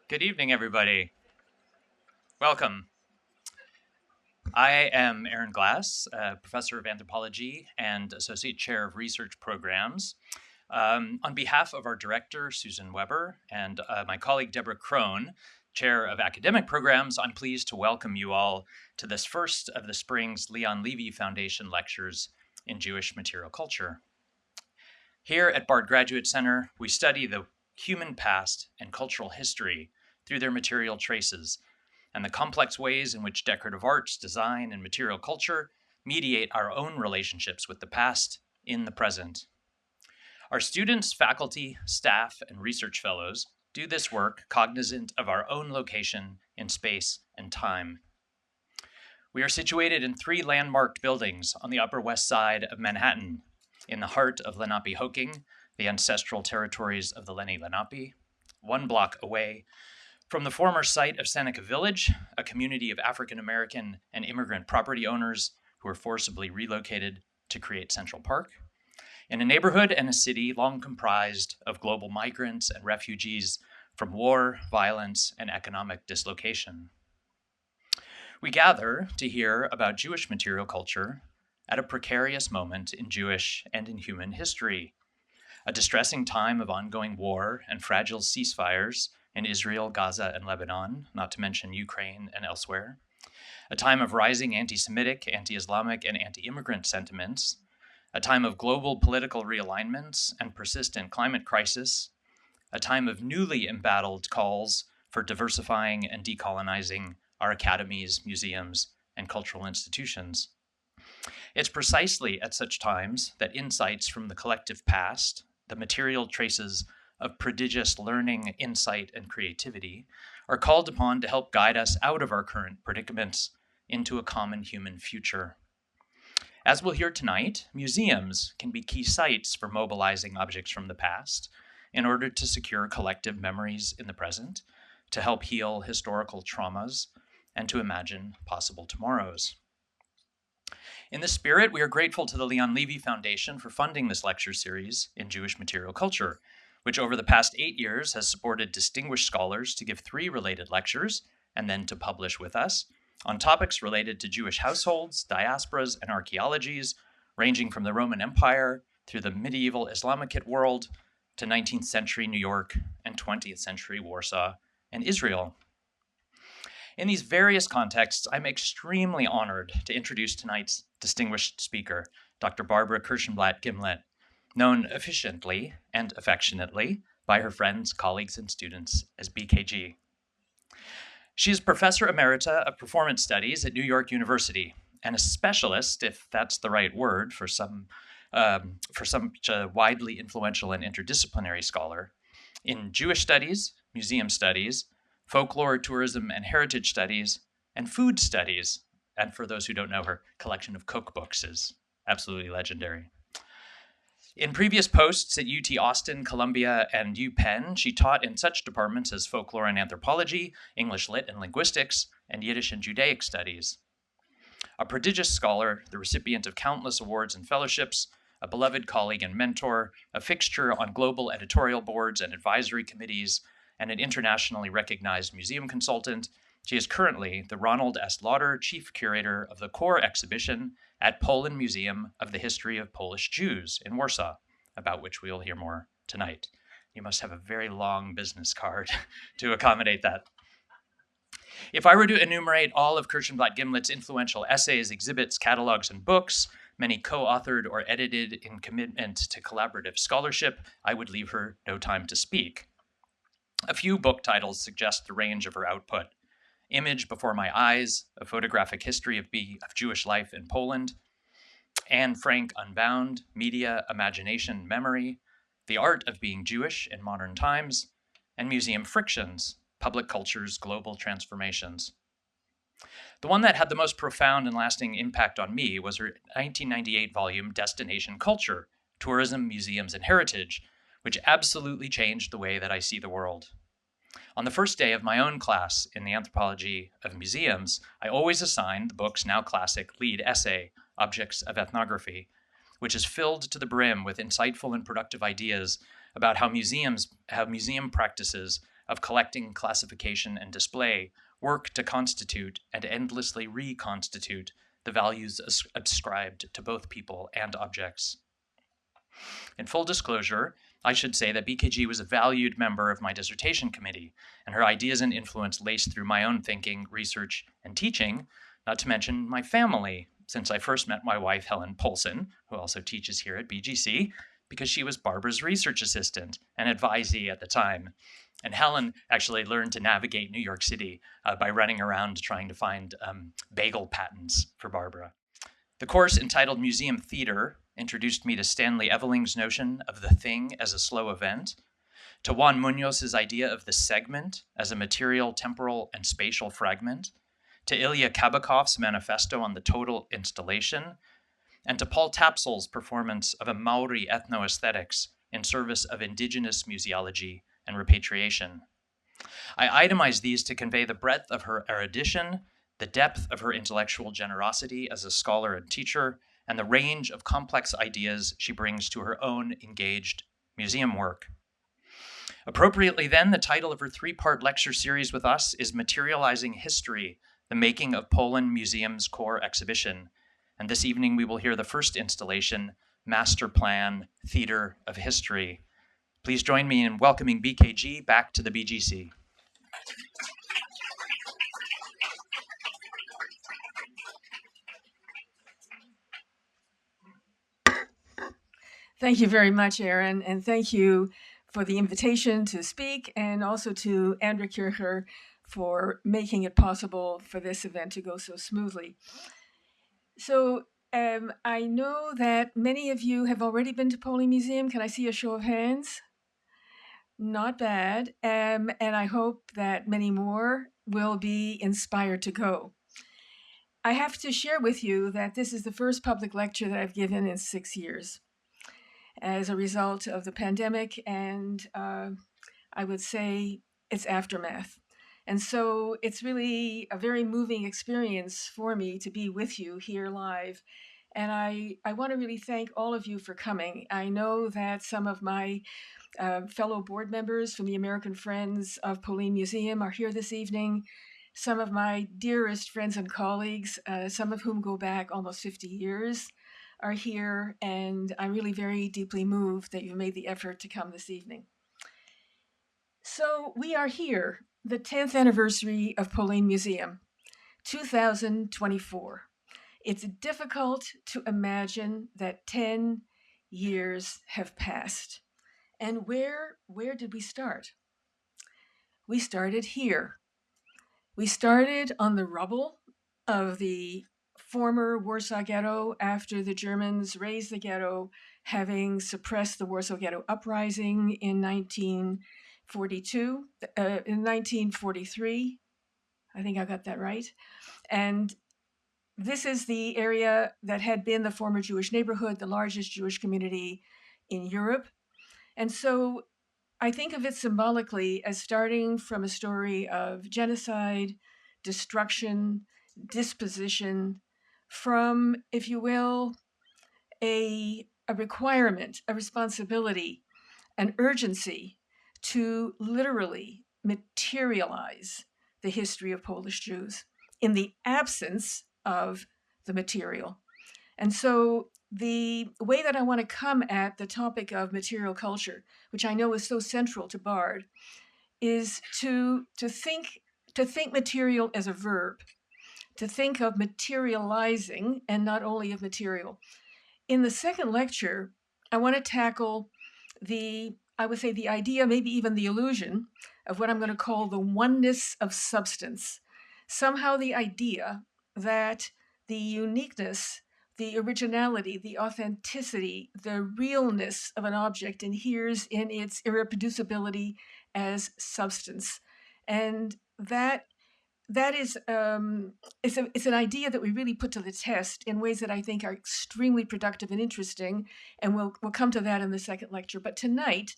Good evening, everybody. Welcome. I am Aaron Glass, professor of anthropology and associate chair of research programs. On behalf of our director, Susan Weber, and my colleague, Deborah Krohn, chair of academic programs, I'm pleased to welcome you all to this first of the spring's Leon Levy Foundation lectures in Jewish material culture. Here at Bard Graduate Center, we study the human past and cultural history through their material traces and the complex ways in which decorative arts, design, and material culture mediate our own relationships with the past in the present. Our students, faculty, staff, and research fellows do this work cognizant of our own location in space and time. We are situated in 3 landmarked buildings on the Upper West Side of Manhattan, in the heart of Lenape-Hoking, the ancestral territories of the Lenni Lenape, 1 block away from the former site of Seneca Village, a community of African American and immigrant property owners who were forcibly relocated to create Central Park, in a neighborhood and a city long comprised of global migrants and refugees from war, violence, and economic dislocation. We gather to hear about Jewish material culture at a precarious moment in Jewish and in human history, a distressing time of ongoing war and fragile ceasefires in Israel, Gaza, and Lebanon, not to mention Ukraine and elsewhere, a time of rising anti-Semitic, anti-Islamic, and anti-immigrant sentiments, a time of global political realignments and persistent climate crisis, a time of newly embattled calls for diversifying and decolonizing our academies, museums, and cultural institutions. It's precisely at such times that insights from the collective past, the material traces of prodigious learning, insight, and creativity, are called upon to help guide us out of our current predicaments into a common human future. As we'll hear tonight, museums can be key sites for mobilizing objects from the past in order to secure collective memories in the present, to help heal historical traumas, and to imagine possible tomorrows. In this spirit, we are grateful to the Leon Levy Foundation for funding this lecture series in Jewish material culture, which over the past 8 years has supported distinguished scholars to give 3 related lectures and then to publish with us on topics related to Jewish households, diasporas, and archaeologies, ranging from the Roman Empire through the medieval Islamicate world to 19th century New York and 20th century Warsaw and Israel. In these various contexts, I'm extremely honored to introduce tonight's distinguished speaker, Dr. Barbara Kirshenblatt-Gimblett, known efficiently and affectionately by her friends, colleagues, and students as BKG. She is Professor Emerita of Performance Studies at New York University and a specialist, if that's the right word, for such a widely influential and interdisciplinary scholar, in Jewish studies, museum studies, folklore, tourism, and heritage studies, and food studies. And for those who don't know, her collection of cookbooks is absolutely legendary. In previous posts at UT Austin, Columbia, and UPenn, she taught in such departments as folklore and anthropology, English lit and linguistics, and Yiddish and Judaic studies. A prodigious scholar, the recipient of countless awards and fellowships, a beloved colleague and mentor, a fixture on global editorial boards and advisory committees, and an internationally recognized museum consultant, she is currently the Ronald S. Lauder Chief Curator of the core exhibition at POLIN Museum of the History of Polish Jews in Warsaw, about which we will hear more tonight. You must have a very long business card to accommodate that. If I were to enumerate all of Kirshenblatt-Gimblett's influential essays, exhibits, catalogs, and books, many co-authored or edited in commitment to collaborative scholarship, I would leave her no time to speak. A few book titles suggest the range of her output: Image Before My Eyes, A Photographic History of Jewish Life in Poland; Anne Frank Unbound, Media, Imagination, Memory; The Art of Being Jewish in Modern Times; and Museum Frictions, Public Culture's Global Transformations. The one that had the most profound and lasting impact on me was her 1998 volume, Destination Culture, Tourism, Museums, and Heritage, which absolutely changed the way that I see the world. On the first day of my own class in the anthropology of museums, I always assigned the book's now classic lead essay, Objects of Ethnography, which is filled to the brim with insightful and productive ideas about how museum practices of collecting, classification, and display work to constitute and endlessly reconstitute the values ascribed to both people and objects. In full disclosure, I should say that BKG was a valued member of my dissertation committee, and her ideas and influence laced through my own thinking, research, and teaching, not to mention my family, since I first met my wife, Helen Polson, who also teaches here at BGC, because she was Barbara's research assistant and advisee at the time. And Helen actually learned to navigate New York City by running around trying to find bagel patents for Barbara. The course, entitled Museum Theater, introduced me to Stanley Eveling's notion of the thing as a slow event, to Juan Munoz's idea of the segment as a material, temporal, and spatial fragment, to Ilya Kabakov's manifesto on the total installation, and to Paul Tapsel's performance of a Maori ethnoaesthetics in service of indigenous museology and repatriation. I itemize these to convey the breadth of her erudition, the depth of her intellectual generosity as a scholar and teacher, and the range of complex ideas she brings to her own engaged museum work. Appropriately then, the title of her three-part lecture series with us is Materializing History, the Making of POLIN Museum's Core Exhibition. And this evening we will hear the first installation, Master Plan, Theater of History. Please join me in welcoming BKG back to the BGC. Thank you very much, Aaron, and thank you for the invitation to speak, and also to Andrea Kircher for making it possible for this event to go so smoothly. So I know that many of you have already been to POLIN Museum. Can I see a show of hands? Not bad. And I hope that many more will be inspired to go. I have to share with you that this is the first public lecture that I've given in 6 years as a result of the pandemic, and I would say its aftermath. And so it's really a very moving experience for me to be with you here live. And I want to really thank all of you for coming. I know that some of my fellow board members from the American Friends of POLIN Museum are here this evening. Some of my dearest friends and colleagues, some of whom go back almost 50 years, are here, and I'm really very deeply moved that you've made the effort to come this evening. So we are here, the 10th anniversary of POLIN Museum, 2024. It's difficult to imagine that 10 years have passed. And where did we start? We started here. We started on the rubble of the former Warsaw Ghetto after the Germans razed the ghetto, having suppressed the Warsaw Ghetto uprising in 1942, in 1943. I think I got that right. And this is the area that had been the former Jewish neighborhood, the largest Jewish community in Europe. And so I think of it symbolically as starting from a story of genocide, destruction, disposition, from, if you will, a requirement, a responsibility, an urgency to literally materialize the history of Polish Jews in the absence of the material. And so the way that I want to come at the topic of material culture, which I know is so central to Bard, is to think material as a verb, to think of materializing and not only of material. In the second lecture, I want to tackle I would say the idea, maybe even the illusion, of what I'm going to call the oneness of substance. Somehow the idea that the uniqueness, the originality, the authenticity, the realness of an object inheres in its irreproducibility as substance. And that is it's an idea that we really put to the test in ways that I think are extremely productive and interesting, and we'll come to that in the second lecture. But tonight,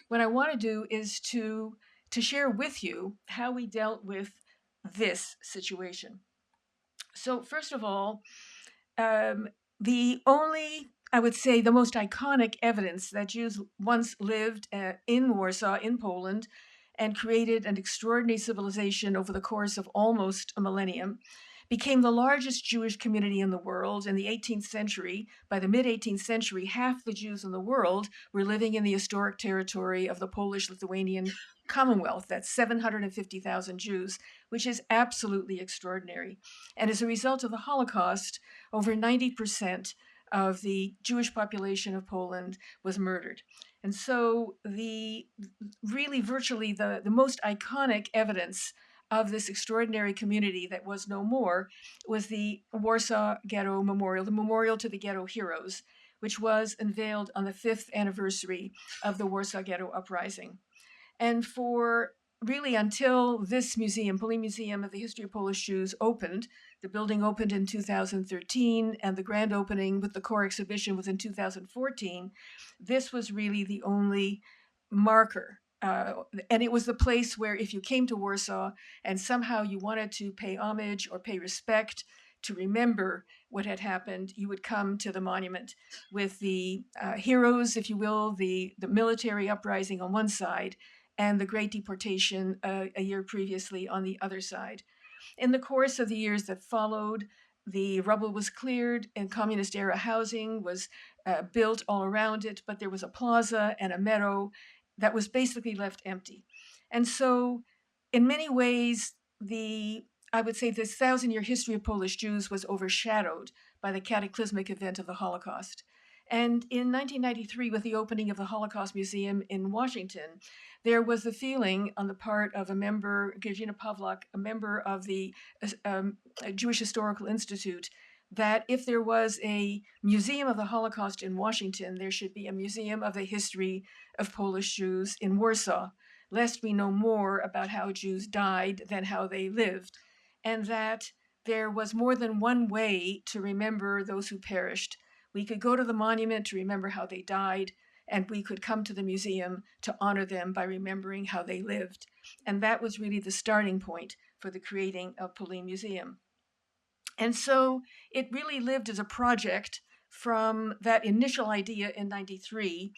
what I want to do is to share with you how we dealt with this situation. So first of all, the only, I would say, the most iconic evidence that Jews once lived in Warsaw, in Poland, and created an extraordinary civilization over the course of almost a millennium, became the largest Jewish community in the world in the 18th century. By the mid 18th century, half the Jews in the world were living in the historic territory of the Polish Lithuanian Commonwealth. That's 750,000 Jews, which is absolutely extraordinary. And as a result of the Holocaust, over 90% of the Jewish population of Poland was murdered. And so the really virtually the most iconic evidence of this extraordinary community that was no more was the Warsaw Ghetto Memorial, the memorial to the Ghetto Heroes, which was unveiled on the 5th anniversary of the Warsaw Ghetto Uprising. And for really until this museum, POLIN Museum of the History of Polish Jews, opened, the building opened in 2013, and the grand opening with the core exhibition was in 2014, this was really the only marker. And it was the place where if you came to Warsaw and somehow you wanted to pay homage or pay respect to remember what had happened, you would come to the monument with the heroes, if you will, the military uprising on one side and the Great Deportation a year previously on the other side. In the course of the years that followed, the rubble was cleared and communist era housing was built all around it, but there was a plaza and a meadow that was basically left empty. And so, in many ways, I would say this 1,000-year history of Polish Jews was overshadowed by the cataclysmic event of the Holocaust. And in 1993, with the opening of the Holocaust Museum in Washington, there was the feeling on the part of a member, Georgina Pawlak, a member of the Jewish Historical Institute, that if there was a museum of the Holocaust in Washington, there should be a museum of the history of Polish Jews in Warsaw, lest we know more about how Jews died than how they lived, and that there was more than one way to remember those who perished. We could go to the monument to remember how they died, and we could come to the museum to honor them by remembering how they lived. And that was really the starting point for the creating of POLIN Museum. And so it really lived as a project from that initial idea in 93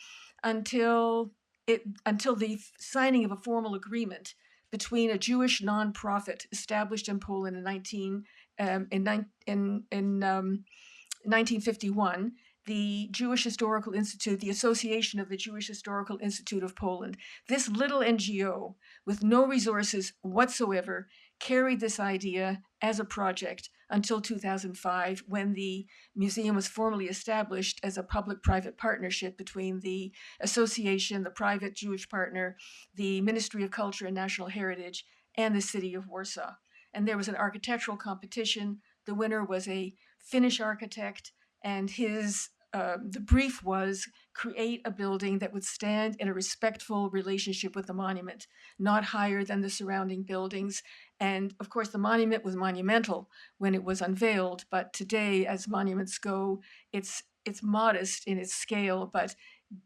until the signing of a formal agreement between a Jewish nonprofit established in Poland in 1951, the Jewish Historical Institute, the Association of the Jewish Historical Institute of Poland. This little NGO with no resources whatsoever carried this idea as a project until 2005, when the museum was formally established as a public-private partnership between the association, the private Jewish partner, the Ministry of Culture and National Heritage, and the City of Warsaw. And there was an architectural competition. The winner was a Finnish architect, and the brief was create a building that would stand in a respectful relationship with the monument, not higher than the surrounding buildings. And of course, the monument was monumental when it was unveiled, but today, as monuments go, it's modest in its scale, but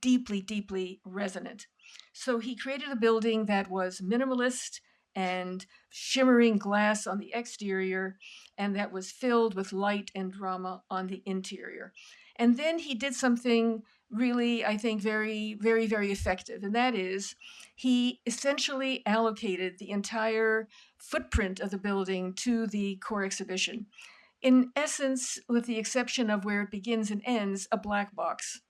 deeply, deeply resonant. So he created a building that was minimalist and shimmering glass on the exterior, and that was filled with light and drama on the interior. And then he did something really, I think, very, very, very effective, and that is he essentially allocated the entire footprint of the building to the core exhibition. In essence, with the exception of where it begins and ends, a black box.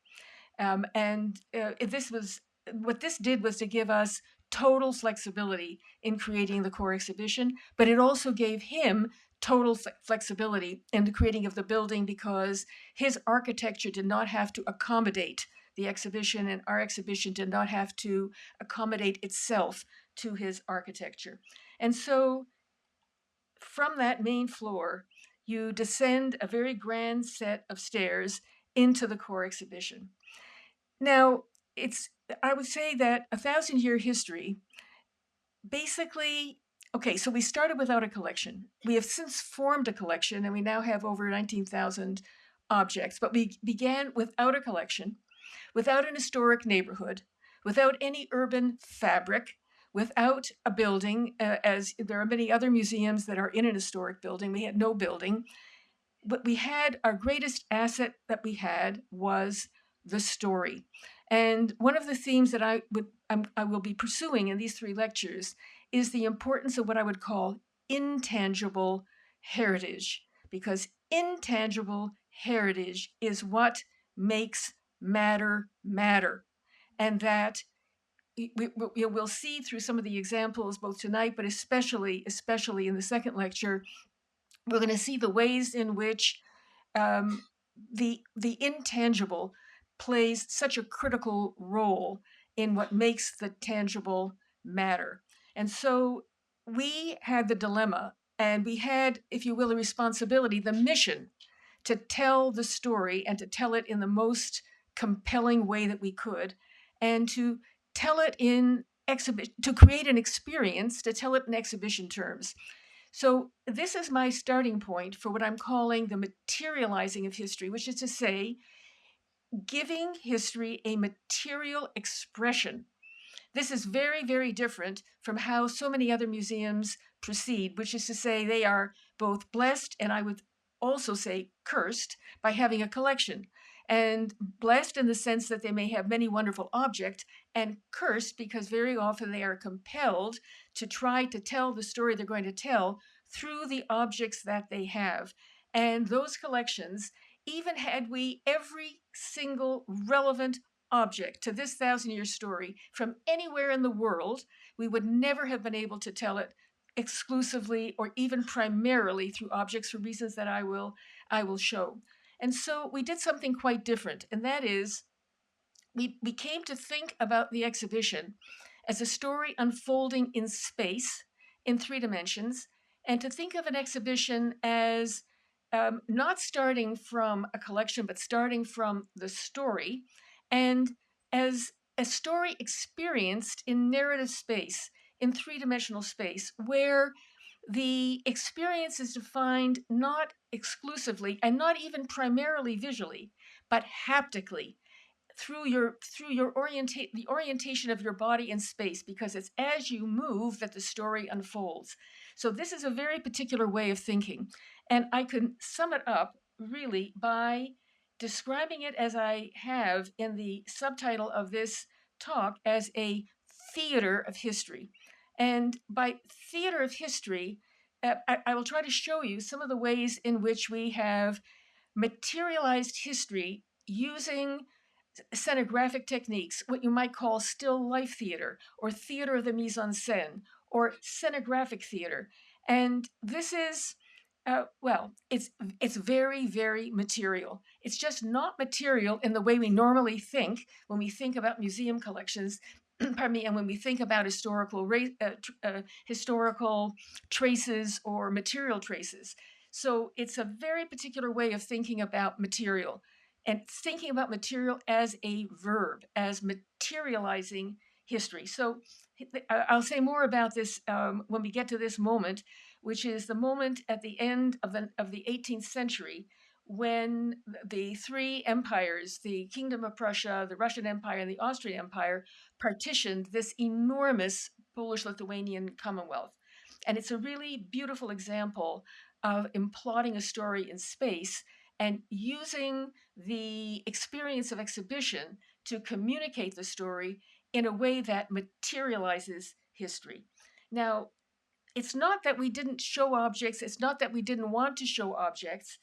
And this was what this did was to give us total flexibility in creating the core exhibition, but it also gave him total flexibility in the creating of the building because his architecture did not have to accommodate the exhibition, and our exhibition did not have to accommodate itself to his architecture. And so from that main floor, you descend a very grand set of stairs into the core exhibition. Now, I would say that 1,000-year history basically, okay, so we started without a collection. We have since formed a collection, and we now have over 19,000 objects, but we began without a collection, without an historic neighborhood, without any urban fabric, without a building, as there are many other museums that are in an historic building. We had no building. But we had our greatest asset that we had was the story. And one of the themes that I will be pursuing in these three lectures is the importance of what I would call intangible heritage, because intangible heritage is what makes matter matter. And that we'll see through some of the examples both tonight, but especially in the second lecture, we're going to see the ways in which um, the intangible plays such a critical role in what makes the tangible matter. And so we had the dilemma, and we had, if you will, the responsibility, the mission to tell the story and to tell it in the most compelling way that we could, and to tell it in exhibition, to create an experience, to tell it in exhibition terms. So, this is my starting point for what I'm calling the materializing of history, which is to say, giving history a material expression. This is very, very different from how so many other museums proceed, which is to say, they are both blessed and I would also say cursed by having a collection. And blessed in the sense that they may have many wonderful objects, and cursed because very often they are compelled to try to tell the story they're going to tell through the objects that they have. And those collections, even had we every single relevant object to this thousand-year story from anywhere in the world, we would never have been able to tell it exclusively or even primarily through objects for reasons that I will show. And so we did something quite different, and that is we came to think about the exhibition as a story unfolding in space in three dimensions, and to think of an exhibition as not starting from a collection, but starting from the story, and as a story experienced in narrative space, in three dimensional space, where the experience is defined not exclusively and not even primarily visually, but haptically through your the orientation of your body in space, because it's as you move that the story unfolds. So this is a very particular way of thinking, and I can sum it up really by describing it as I have in the subtitle of this talk as a theater of history. And by theater of history, I will try to show you some of the ways in which we have materialized history using scenographic techniques, what you might call still life theater or theater of the mise en scène or scenographic theater. And this is, it's very, very material. It's just not material in the way we normally think when we think about museum collections. Pardon me, and when we think about historical traces or material traces. So it's a very particular way of thinking about material and thinking about material as a verb, as materializing history. So I'll say more about this when we get to this moment, which is the moment at the end of the 18th century when the three empires, the Kingdom of Prussia, the Russian Empire, and the Austrian Empire, partitioned this enormous Polish-Lithuanian Commonwealth. And it's a really beautiful example of imploding a story in space and using the experience of exhibition to communicate the story in a way that materializes history. Now, it's not that we didn't show objects, it's not that we didn't want to show objects.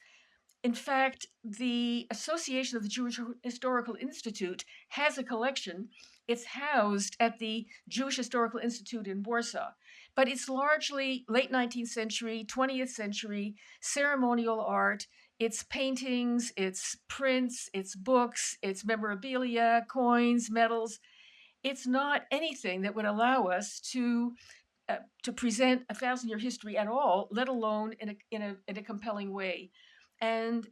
In fact, the Association of the Jewish Historical Institute has a collection. It's housed at the Jewish Historical Institute in Warsaw, but it's largely late 19th century, 20th century ceremonial art. It's paintings, it's prints, it's books, it's memorabilia, coins, medals. It's not anything that would allow us to present a thousand-year history at all, let alone in a compelling way. And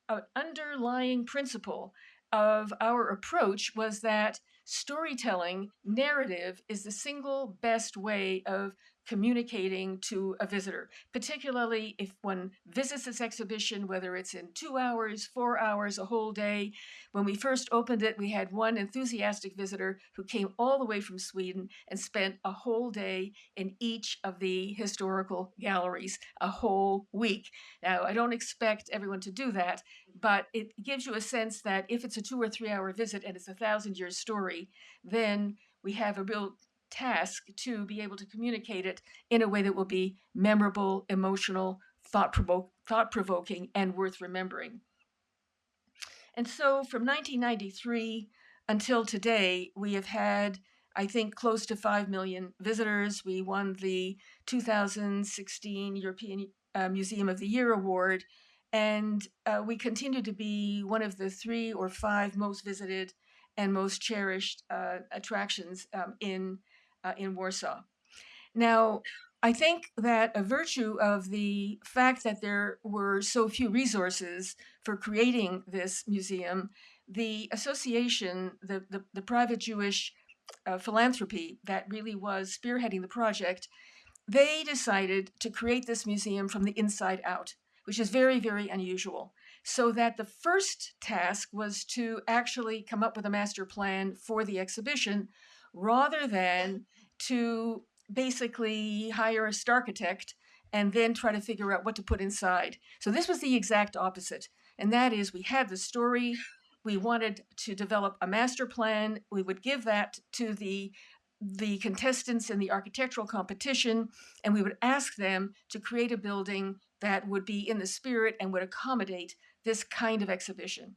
an underlying principle of our approach was that storytelling, narrative, is the single best way of communicating to a visitor, particularly if one visits this exhibition, whether it's in 2 hours, 4 hours, a whole day. When we first opened it, we had one enthusiastic visitor who came all the way from Sweden and spent a whole day in each of the historical galleries, a whole week. Now, I don't expect everyone to do that, but it gives you a sense that if it's a 2 or 3 hour visit and it's 1,000 year story, then we have a real task to be able to communicate it in a way that will be memorable, emotional, thought provoking, and worth remembering. And so from 1993 until today, we have had, I think, close to 5 million visitors. We won the 2016 European Museum of the Year award. And we continue to be one of the 3 or 5 most visited and most cherished attractions in Warsaw. Now, I think that a virtue of the fact that there were so few resources for creating this museum, the association, the private Jewish philanthropy that really was spearheading the project, they decided to create this museum from the inside out, which is very, very unusual. So that the first task was to actually come up with a master plan for the exhibition rather than to basically hire a architect and then try to figure out what to put inside. So this was the exact opposite. And that is, we had the story, we wanted to develop a master plan, we would give that to the contestants in the architectural competition, and we would ask them to create a building that would be in the spirit and would accommodate this kind of exhibition.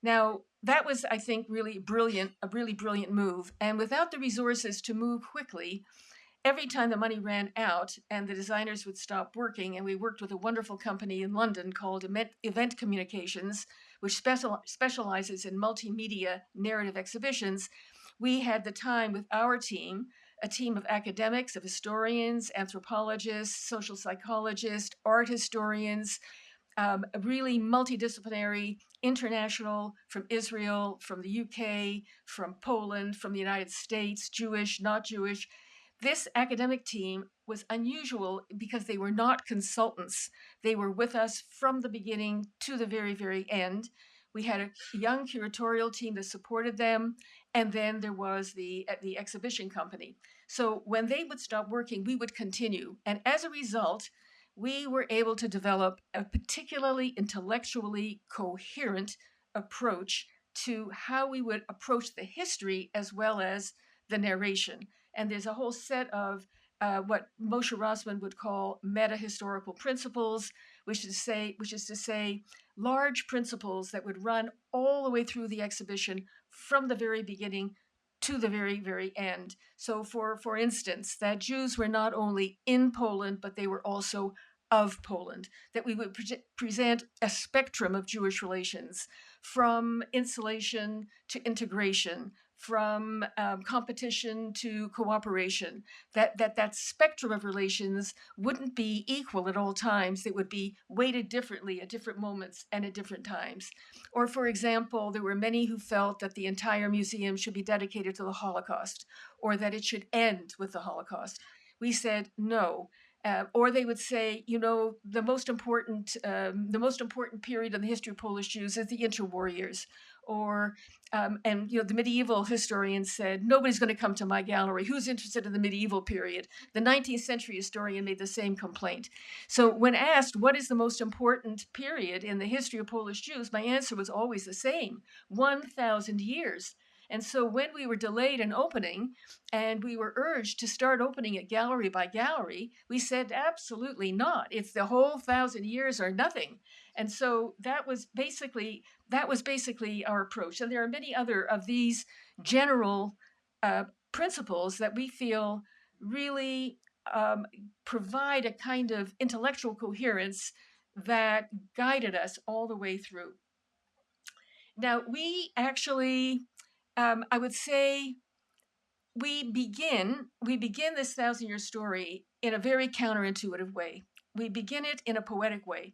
Now, that was, I think, really brilliant, a really brilliant move. And without the resources to move quickly, every time the money ran out and the designers would stop working, and we worked with a wonderful company in London called Event Communications, which specializes in multimedia narrative exhibitions, we had the time with our team, a team of academics, of historians, anthropologists, social psychologists, art historians, really multidisciplinary, international, from Israel, from the UK, from Poland, from the United States, Jewish, not Jewish. This academic team was unusual because they were not consultants. They were with us from the beginning to the very, very end. We had a young curatorial team that supported them, and then there was the exhibition company. So when they would stop working, we would continue. And as a result, we were able to develop a particularly intellectually coherent approach to how we would approach the history as well as the narration. And there's a whole set of what Moshe Rossman would call meta-historical principles, which is to say large principles that would run all the way through the exhibition from the very beginning to the very, very end. So, for instance, that Jews were not only in Poland, but they were also of Poland, that we would present a spectrum of Jewish relations, from insulation to integration, from competition to cooperation, that spectrum of relations wouldn't be equal at all times. It would be weighted differently at different moments and at different times. Or, for example, there were many who felt that the entire museum should be dedicated to the Holocaust, or that it should end with the Holocaust. We said no. Or they would say, the most important period in the history of Polish Jews is the interwar years. Or, the medieval historians said, nobody's going to come to my gallery. Who's interested in the medieval period? The 19th century historian made the same complaint. So when asked, what is the most important period in the history of Polish Jews, my answer was always the same: 1,000 years. And so when we were delayed in opening and we were urged to start opening it gallery by gallery, we said, absolutely not. It's the whole 1,000 years or nothing. And so that was basically our approach. And there are many other of these general principles that we feel really provide a kind of intellectual coherence that guided us all the way through. Now, we actually, I would say, we begin this 1,000 year story in a very counterintuitive way. We begin it in a poetic way.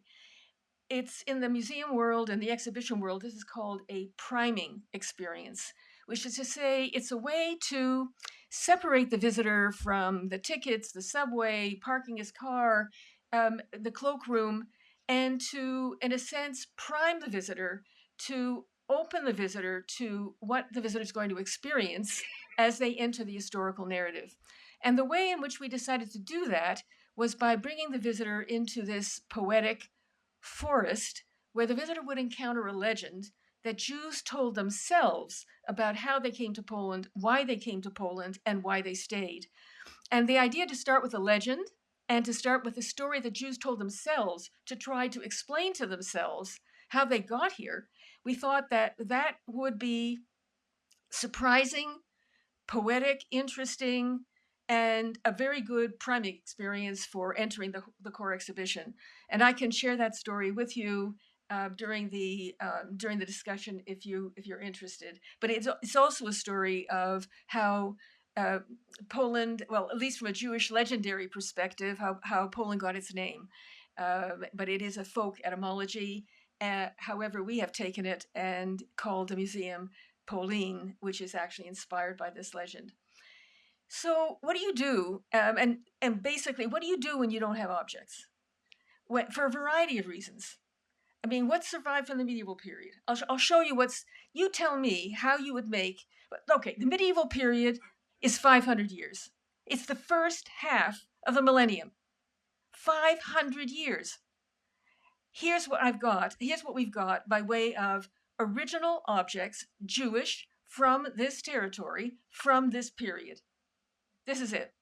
It's in the museum world and the exhibition world, this is called a priming experience, which is to say, it's a way to separate the visitor from the tickets, the subway, parking his car, the cloakroom, and to, in a sense, prime the visitor, to open the visitor to what the visitor is going to experience as they enter the historical narrative. And the way in which we decided to do that was by bringing the visitor into this poetic forest where the visitor would encounter a legend that Jews told themselves about how they came to Poland, why they came to Poland, and why they stayed. And the idea to start with a legend and to start with a story that Jews told themselves to try to explain to themselves how they got here, we thought that that would be surprising, poetic, interesting, and a very good priming experience for entering the core exhibition. And I can share that story with you during the discussion if you're interested. But it's also a story of how uh, Poland, well, at least from a Jewish legendary perspective, how Poland got its name. But it is a folk etymology. However, we have taken it and called the museum POLIN, which is actually inspired by this legend. So, what do you do? And basically, what do you do when you don't have objects? For a variety of reasons. I mean, what survived from the medieval period? I'll show you what's. You tell me how you would make. Okay, the medieval period is 500 years. It's the first half of the millennium. 500 years. Here's what I've got. Here's what we've got by way of original objects, Jewish, from this territory, from this period. This is it.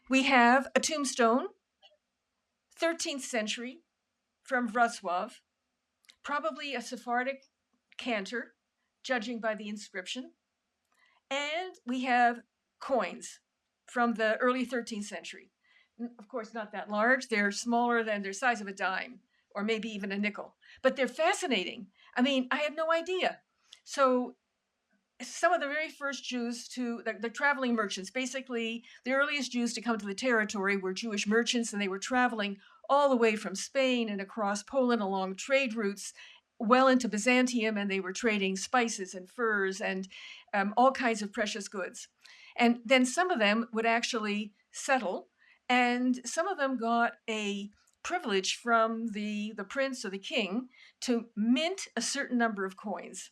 We have a tombstone, 13th century, from Wrocław, probably a Sephardic cantor, judging by the inscription. And we have coins from the early 13th century. Of course, not that large. They're smaller than their size of a dime, or maybe even a nickel. But they're fascinating. I mean, I had no idea. So some of the very first Jews the traveling merchants, basically the earliest Jews to come to the territory were Jewish merchants, and they were traveling all the way from Spain and across Poland along trade routes well into Byzantium, and they were trading spices and furs and all kinds of precious goods. And then some of them would actually settle, and some of them got a privilege from the prince or the king to mint a certain number of coins.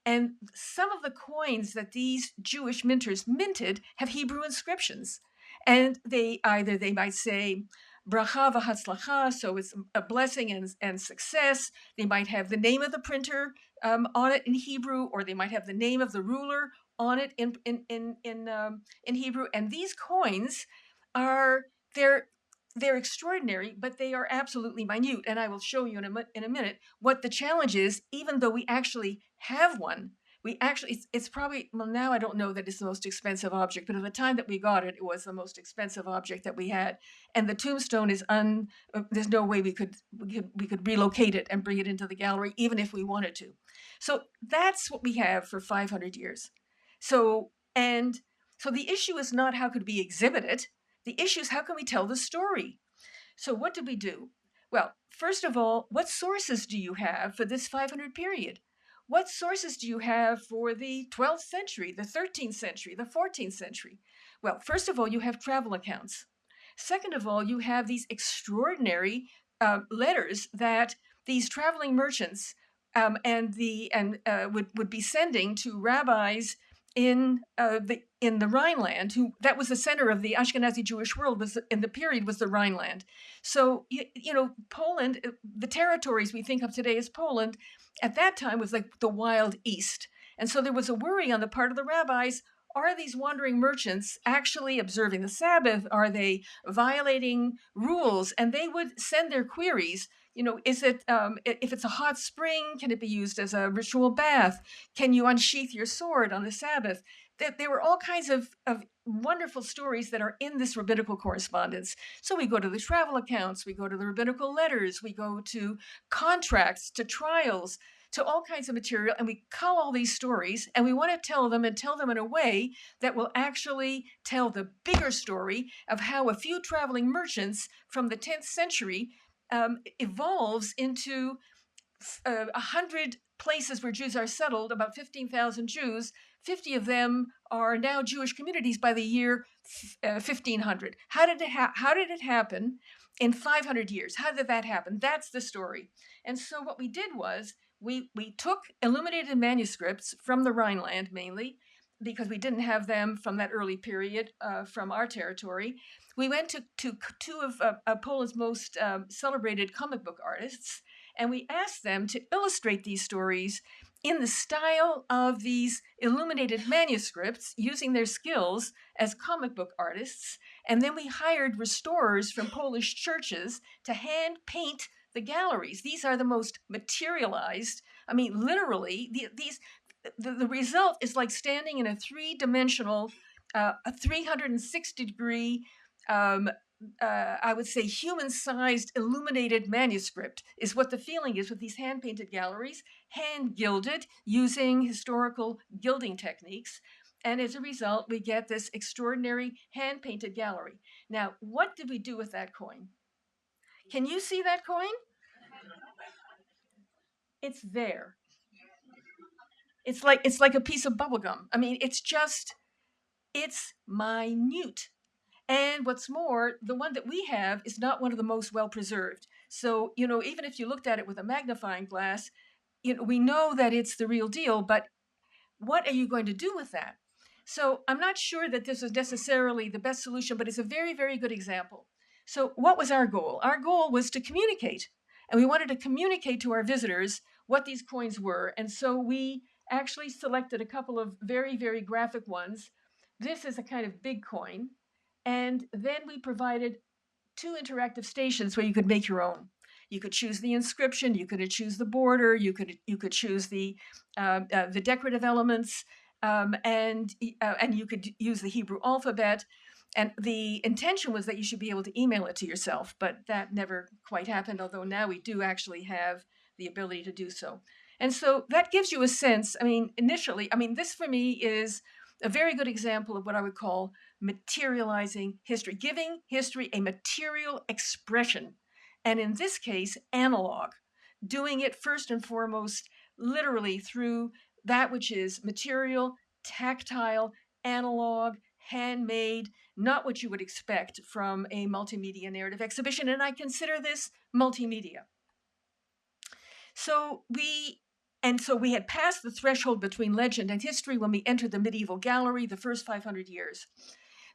And some of the coins that these Jewish minters minted have Hebrew inscriptions. And they might say, bracha v'hatzlacha, so it's a blessing and success. They might have the name of the printer on it in Hebrew, or they might have the name of the ruler on it in Hebrew. And these coins are they're extraordinary, but they are absolutely minute. And I will show you in a minute what the challenge is. Even though we actually have one, it's probably, well, now I don't know that it's the most expensive object, but at the time that we got it, it was the most expensive object that we had. And the tombstone is there's no way we could relocate it and bring it into the gallery, even if we wanted to. So that's what we have for 500 years. So the issue is not how could we exhibit it. The issue is how can we tell the story? So what did we do? Well, first of all, what sources do you have for this 500 period? What sources do you have for the 12th century, the 13th century, the 14th century? Well, first of all, you have travel accounts. Second of all, you have these extraordinary letters that these traveling merchants would be sending to rabbis in the Rhineland, that was the center of the Ashkenazi Jewish world, was in the period was the Rhineland. So Poland, the territories we think of today as Poland, at that time was like the Wild East, and so there was a worry on the part of the rabbis. Are these wandering merchants actually observing the Sabbath? Are they violating rules? And they would send their queries. Is it if it's a hot spring, can it be used as a ritual bath? Can you unsheath your sword on the Sabbath? There were all kinds of wonderful stories that are in this rabbinical correspondence. So we go to the travel accounts, we go to the rabbinical letters, we go to contracts, to trials, to all kinds of material, and we cull all these stories, and we want to tell them in a way that will actually tell the bigger story of how a few traveling merchants from the 10th century evolves into 100 places where Jews are settled, about 15,000 Jews. 50 of them are now Jewish communities by the year 1500. How did it happen in 500 years? How did that happen? That's the story. And so what we did was we took illuminated manuscripts from the Rhineland mainly, because we didn't have them from that early period from our territory. We went to two of Poland's most celebrated comic book artists, And we asked them to illustrate these stories in the style of these illuminated manuscripts using their skills as comic book artists. And then we hired restorers from Polish churches to hand paint the galleries. These are the most materialized. I mean, literally, the result is like standing in a three-dimensional, a 360-degree, um, I would say, human-sized illuminated manuscript is what the feeling is with these hand-painted galleries, hand-gilded using historical gilding techniques. And as a result, we get this extraordinary hand-painted gallery. Now, what did we do with that coin? Can you see that coin? It's there. It's like a piece of bubble gum. I mean, it's minute. And what's more, the one that we have is not one of the most well preserved. So, even if you looked at it with a magnifying glass, we know that it's the real deal, but what are you going to do with that? So I'm not sure that this is necessarily the best solution, but it's a very, very good example. So, what was our goal? Our goal was to communicate, and we wanted to communicate to our visitors what these coins were. And so we actually selected a couple of very, very graphic ones. This is a kind of big coin. And then we provided two interactive stations where you could make your own. You could choose the inscription, you could choose the border, you could choose the decorative elements, and you could use the Hebrew alphabet. And the intention was that you should be able to email it to yourself, but that never quite happened. Although now we do actually have the ability to do so. And so that gives you a sense. I mean, initially, this for me is a very good example of what I would call materializing history, giving history a material expression. And in this case, analog, doing it first and foremost, literally through that which is material, tactile, analog, handmade, not what you would expect from a multimedia narrative exhibition. And I consider this multimedia. So we had passed the threshold between legend and history when we entered the medieval gallery, the first 500 years.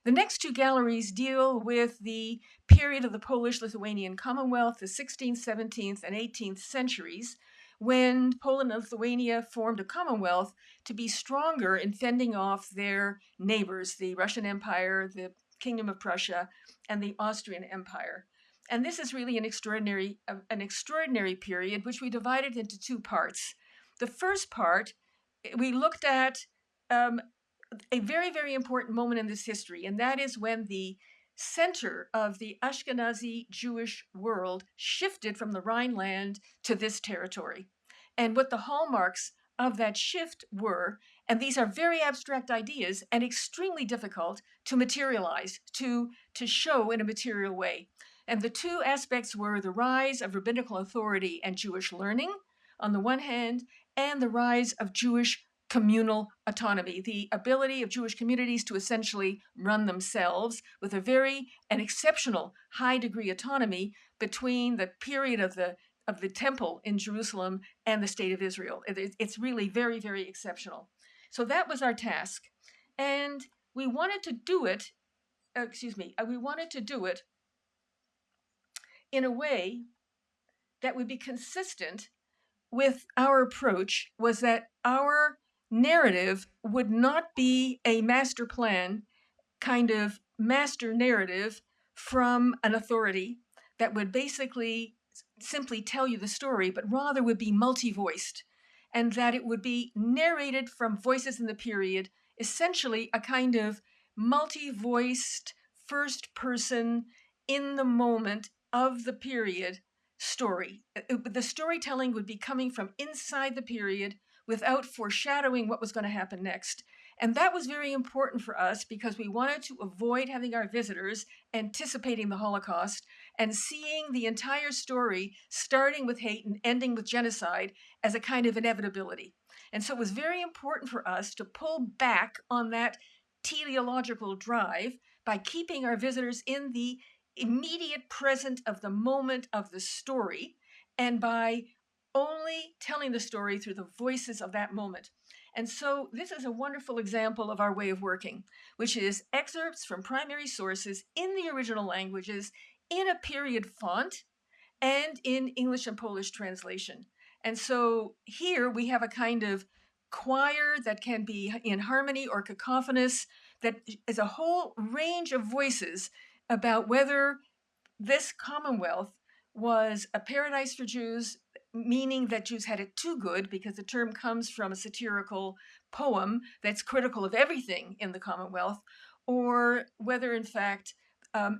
The next two galleries deal with the period of the Polish-Lithuanian Commonwealth, the 16th, 17th, and 18th centuries, when Poland and Lithuania formed a commonwealth to be stronger in fending off their neighbors, the Russian Empire, the Kingdom of Prussia, and the Austrian Empire. And this is really an extraordinary period, which we divided into two parts. The first part, we looked at a very, very important moment in this history, and that is when the center of the Ashkenazi Jewish world shifted from the Rhineland to this territory. And what the hallmarks of that shift were, and these are very abstract ideas and extremely difficult to materialize, to show in a material way. And the two aspects were the rise of rabbinical authority and Jewish learning on the one hand, and the rise of Jewish communal autonomy, the ability of Jewish communities to essentially run themselves with an exceptional high degree autonomy between the period of the temple in Jerusalem and the state of Israel. It's really very, very exceptional. So that was our task. And we wanted to do it, we wanted to do it in a way that would be consistent with our approach, was that our narrative would not be a master plan, kind of master narrative from an authority that would basically simply tell you the story, but rather would be multi-voiced, and that it would be narrated from voices in the period, essentially a kind of multi-voiced, first person, in the moment of the period story. The storytelling would be coming from inside the period without foreshadowing what was going to happen next. And that was very important for us because we wanted to avoid having our visitors anticipating the Holocaust and seeing the entire story starting with hate and ending with genocide as a kind of inevitability. And so it was very important for us to pull back on that teleological drive by keeping our visitors in the immediate present of the moment of the story, and by only telling the story through the voices of that moment. And so this is a wonderful example of our way of working, which is excerpts from primary sources in the original languages in a period font, and in English and Polish translation. And so here we have a kind of choir that can be in harmony or cacophonous, that is a whole range of voices about whether this Commonwealth was a paradise for Jews, meaning that Jews had it too good, because the term comes from a satirical poem that's critical of everything in the Commonwealth, or whether in fact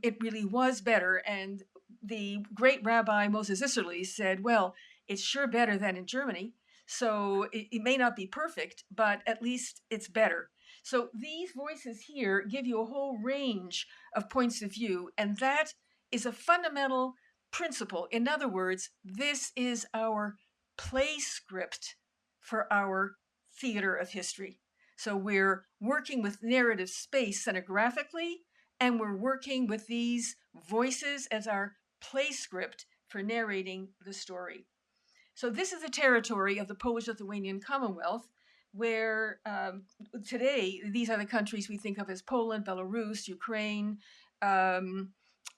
it really was better. And the great Rabbi Moses Isserles said, well, it's sure better than in Germany. So it may not be perfect, but at least it's better. So these voices here give you a whole range of points of view, and that is a fundamental principle. In other words, this is our play script for our theater of history. So we're working with narrative space scenographically, and we're working with these voices as our play script for narrating the story. So this is the territory of the Polish-Lithuanian Commonwealth, where today these are the countries we think of as Poland, Belarus, Ukraine, um,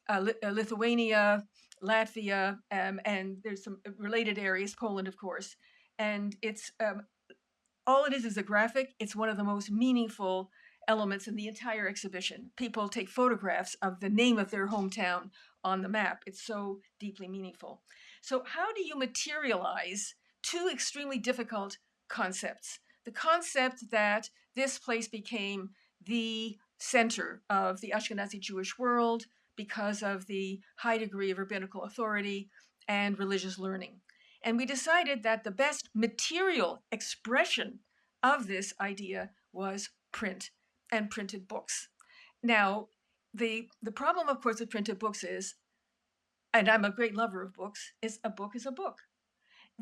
Lithuania, Latvia, and there's some related areas, Poland, of course. And it's all it is a graphic. It's one of the most meaningful elements in the entire exhibition. People take photographs of the name of their hometown on the map. It's so deeply meaningful. So, how do you materialize two extremely difficult concepts? The concept that this place became the center of the Ashkenazi Jewish world because of the high degree of rabbinical authority and religious learning. And we decided that the best material expression of this idea was print and printed books. Now, the problem, of course, with printed books is, and I'm a great lover of books, is a book is a book.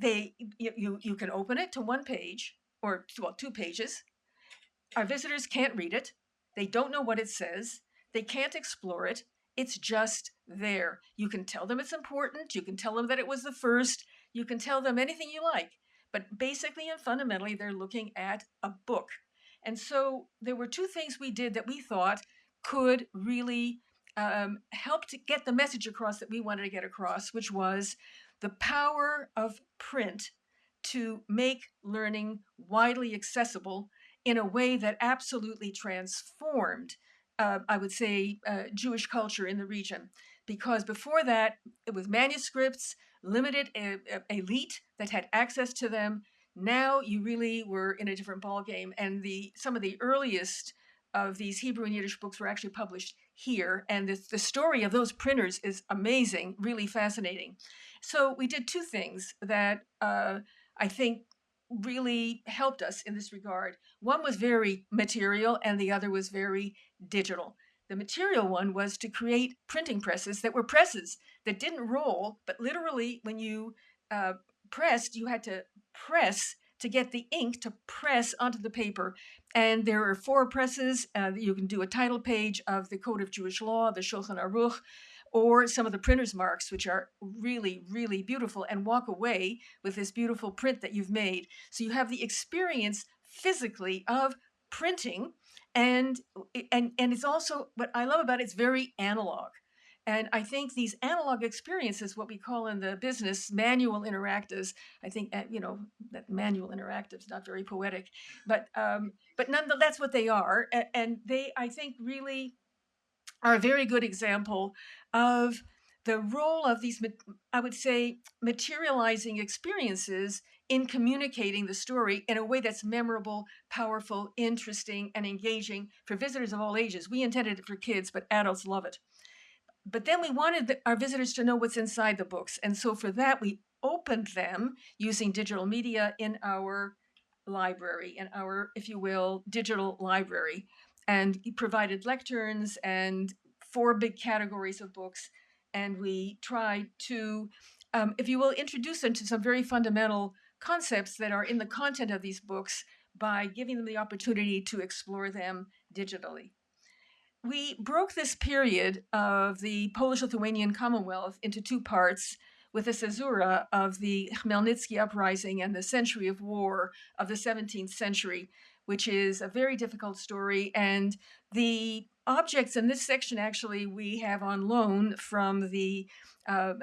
You can open it to one page or well, two pages. Our visitors can't read it. They don't know what it says. They can't explore it. It's just there. You can tell them it's important. You can tell them that it was the first. You can tell them anything you like. But basically and fundamentally, they're looking at a book. And so there were two things we did that we thought could really help to get the message across that we wanted to get across, which was the power of print to make learning widely accessible in a way that absolutely transformed, I would say, Jewish culture in the region. Because before that, it was manuscripts, limited elite that had access to them. Now you really were in a different ballgame. And some of the earliest of these Hebrew and Yiddish books were actually published here. And the story of those printers is amazing, really fascinating. So we did two things that I think really helped us in this regard. One was very material, and the other was very digital. The material one was to create printing presses that were presses that didn't roll, but literally, when you pressed, you had to press to get the ink to press onto the paper. And there are four presses. You can do a title page of the Code of Jewish Law, the Shulchan Aruch, or some of the printer's marks, which are really, really beautiful, and walk away with this beautiful print that you've made. So you have the experience physically of printing, and it's also, what I love about it, it's very analog. And I think these analog experiences, what we call in the business manual interactives, I think that manual interactive is not very poetic, but nonetheless, that's what they are, and they, I think, really are a very good example of the role of these, I would say, materializing experiences in communicating the story in a way that's memorable, powerful, interesting, and engaging for visitors of all ages. We intended it for kids, but adults love it. But then we wanted our visitors to know what's inside the books. And so for that, we opened them using digital media in our library, in our, if you will, digital library, and provided lecterns and four big categories of books. And we tried to, if you will, introduce them to some very fundamental concepts that are in the content of these books by giving them the opportunity to explore them digitally. We broke this period of the Polish-Lithuanian Commonwealth into two parts, with a caesura of the Khmelnytsky uprising and the century of war of the 17th century, which is a very difficult story. And the objects in this section actually we have on loan uh,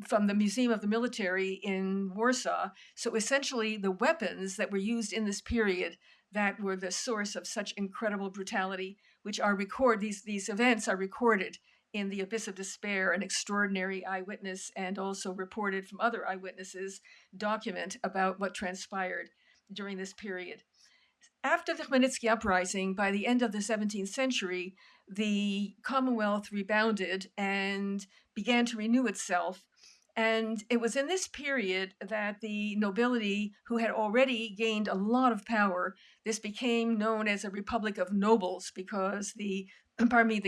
from the Museum of the Military in Warsaw. So essentially, the weapons that were used in this period that were the source of such incredible brutality, which are these events are recorded in the Abyss of Despair, an extraordinary eyewitness and also reported from other eyewitnesses document about what transpired during this period. After the Khmelnytsky uprising, by the end of the 17th century, the Commonwealth rebounded and began to renew itself. And it was in this period that the nobility, who had already gained a lot of power, this became known as a republic of nobles because the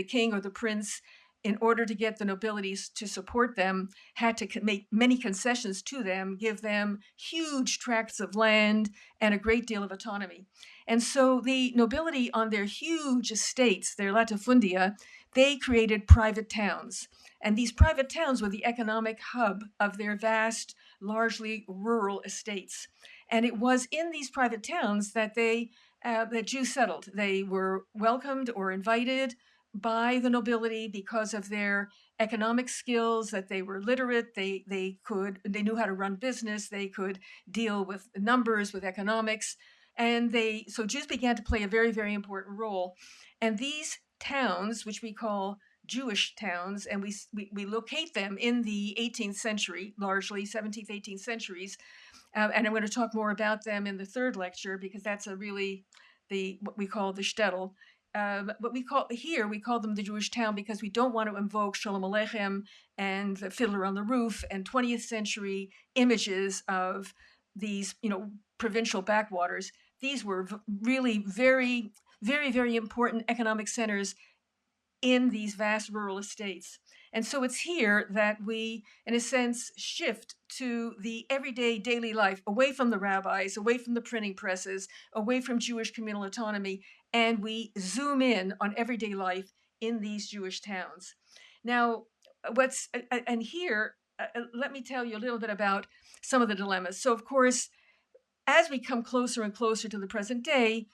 king or the prince, in order to get the nobilities to support them, had to make many concessions to them, give them huge tracts of land and a great deal of autonomy. And so the nobility, on their huge estates, their latifundia, they created private towns. And these private towns were the economic hub of their vast, largely rural estates. And it was in these private towns that that Jews settled. They were welcomed or invited by the nobility because of their economic skills, that they were literate, they knew how to run business, they could deal with numbers, with economics, and so Jews began to play a very, very important role. And these towns, which we call Jewish towns, and we locate them in the 18th century, largely 17th, 18th centuries, and I'm going to talk more about them in the third lecture because that's a really what we call the shtetl. But we call them the Jewish town because we don't want to invoke Shalom Aleichem and the Fiddler on the Roof and 20th century images of these, provincial backwaters. These were really very, very, very important economic centers in these vast rural estates. And so it's here that we, in a sense, shift to the everyday daily life, away from the rabbis, away from the printing presses, away from Jewish communal autonomy, and we zoom in on everyday life in these Jewish towns. Now, and here, let me tell you a little bit about some of the dilemmas. So, of course, as we come closer and closer to the present day,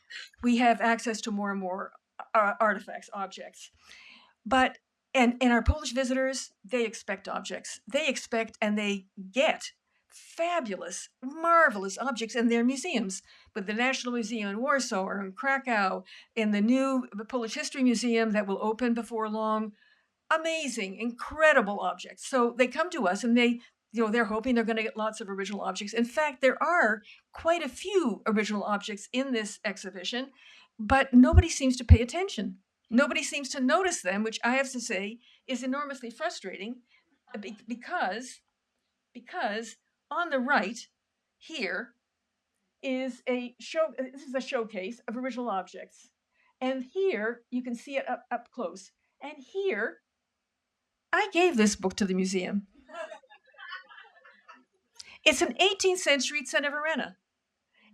we have access to more and more artifacts, objects. But and our Polish visitors, they expect objects. They expect and they get fabulous, marvelous objects in their museums. But the National Museum in Warsaw or in Krakow, in the new Polish History Museum that will open before long, amazing, incredible objects. So they come to us and they're hoping they're going to get lots of original objects. In fact, there are quite a few original objects in this exhibition, but nobody seems to pay attention. Nobody seems to notice them, which I have to say is enormously frustrating because because on the right here is this is a showcase of original objects. And here you can see it up close. And here I gave this book to the museum. It's an 18th century Tzena.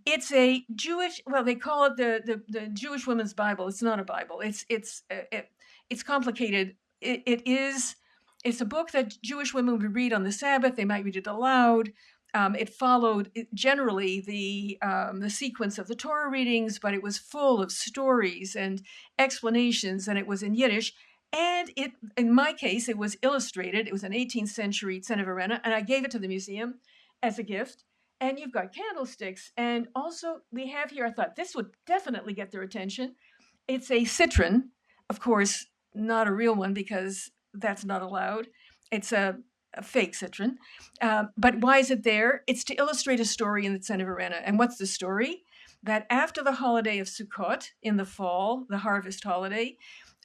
It's a Jewish, well, they call it the Jewish Women's Bible. It's not a Bible. It's complicated. It's a book that Jewish women would read on the Sabbath. They might read it aloud. It followed generally the sequence of the Torah readings, but it was full of stories and explanations, and it was in Yiddish. And in my case, it was illustrated. It was an 18th century Tzena, and I gave it to the museum as a gift. And you've got candlesticks. And also, we have here, I thought this would definitely get their attention. It's a citron, of course, not a real one because that's not allowed. It's a fake citron. But why is it there? It's to illustrate a story in the Tzena. And what's the story? That after the holiday of Sukkot in the fall, the harvest holiday,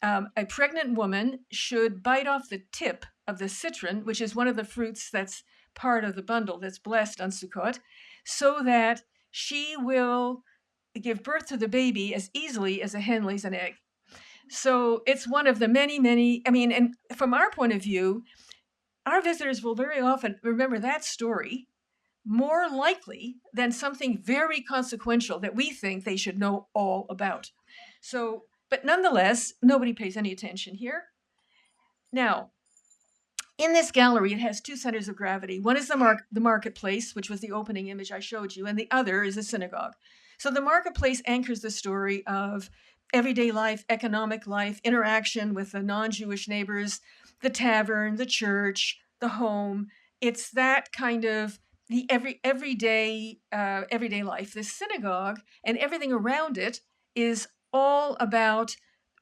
a pregnant woman should bite off the tip of the citron, which is one of the fruits that's part of the bundle that's blessed on Sukkot, so that she will give birth to the baby as easily as a hen lays an egg. So it's one of the many, many, and from our point of view, our visitors will very often remember that story more likely than something very consequential that we think they should know all about. So, but nonetheless, nobody pays any attention here. Now, in this gallery, it has two centers of gravity. One is the marketplace, which was the opening image I showed you, and the other is the synagogue. So the marketplace anchors the story of everyday life, economic life, interaction with the non-Jewish neighbors, the tavern, the church, the home. It's that kind of the everyday life. This synagogue and everything around it is all about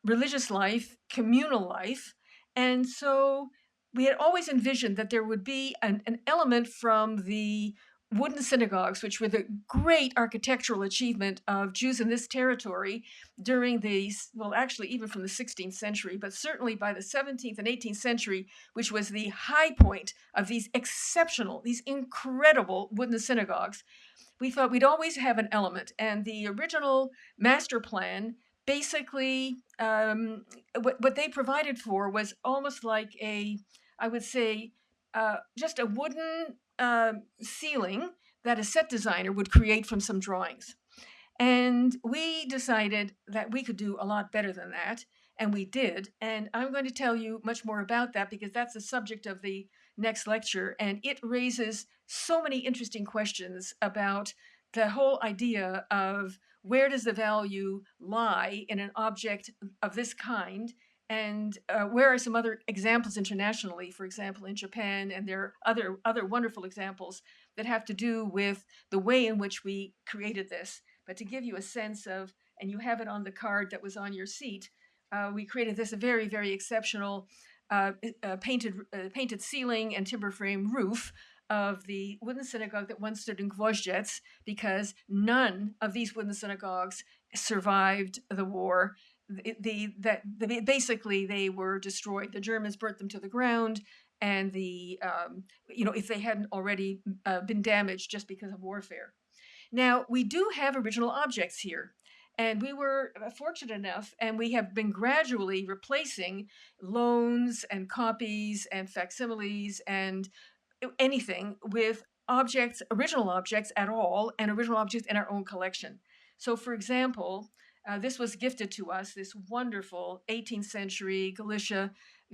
religious life, communal life, and so we had always envisioned that there would be an element from the wooden synagogues, which were the great architectural achievement of Jews in this territory during well, actually, even from the 16th century, but certainly by the 17th and 18th century, which was the high point of these exceptional, these incredible wooden synagogues. We thought we'd always have an element. And the original master plan basically, what they provided for was almost like I would say, just a wooden ceiling that a set designer would create from some drawings. And we decided that we could do a lot better than that. And we did. And I'm going to tell you much more about that because that's the subject of the next lecture. And it raises so many interesting questions about the whole idea of where does the value lie in an object of this kind, and where are some other examples internationally, for example, in Japan, and there are other wonderful examples that have to do with the way in which we created this. But to give you a sense of, and you have it on the card that was on your seat, we created this a very, very exceptional painted ceiling and timber frame roof of the wooden synagogue that once stood in Gwoździec, because none of these wooden synagogues survived the war. Basically they were destroyed. The Germans burnt them to the ground, and if they hadn't already been damaged just because of warfare. Now, we do have original objects here, and we were fortunate enough, and we have been gradually replacing loans and copies and facsimiles and anything with original objects at all, and original objects in our own collection. So, for example, this was gifted to us, this wonderful 18th century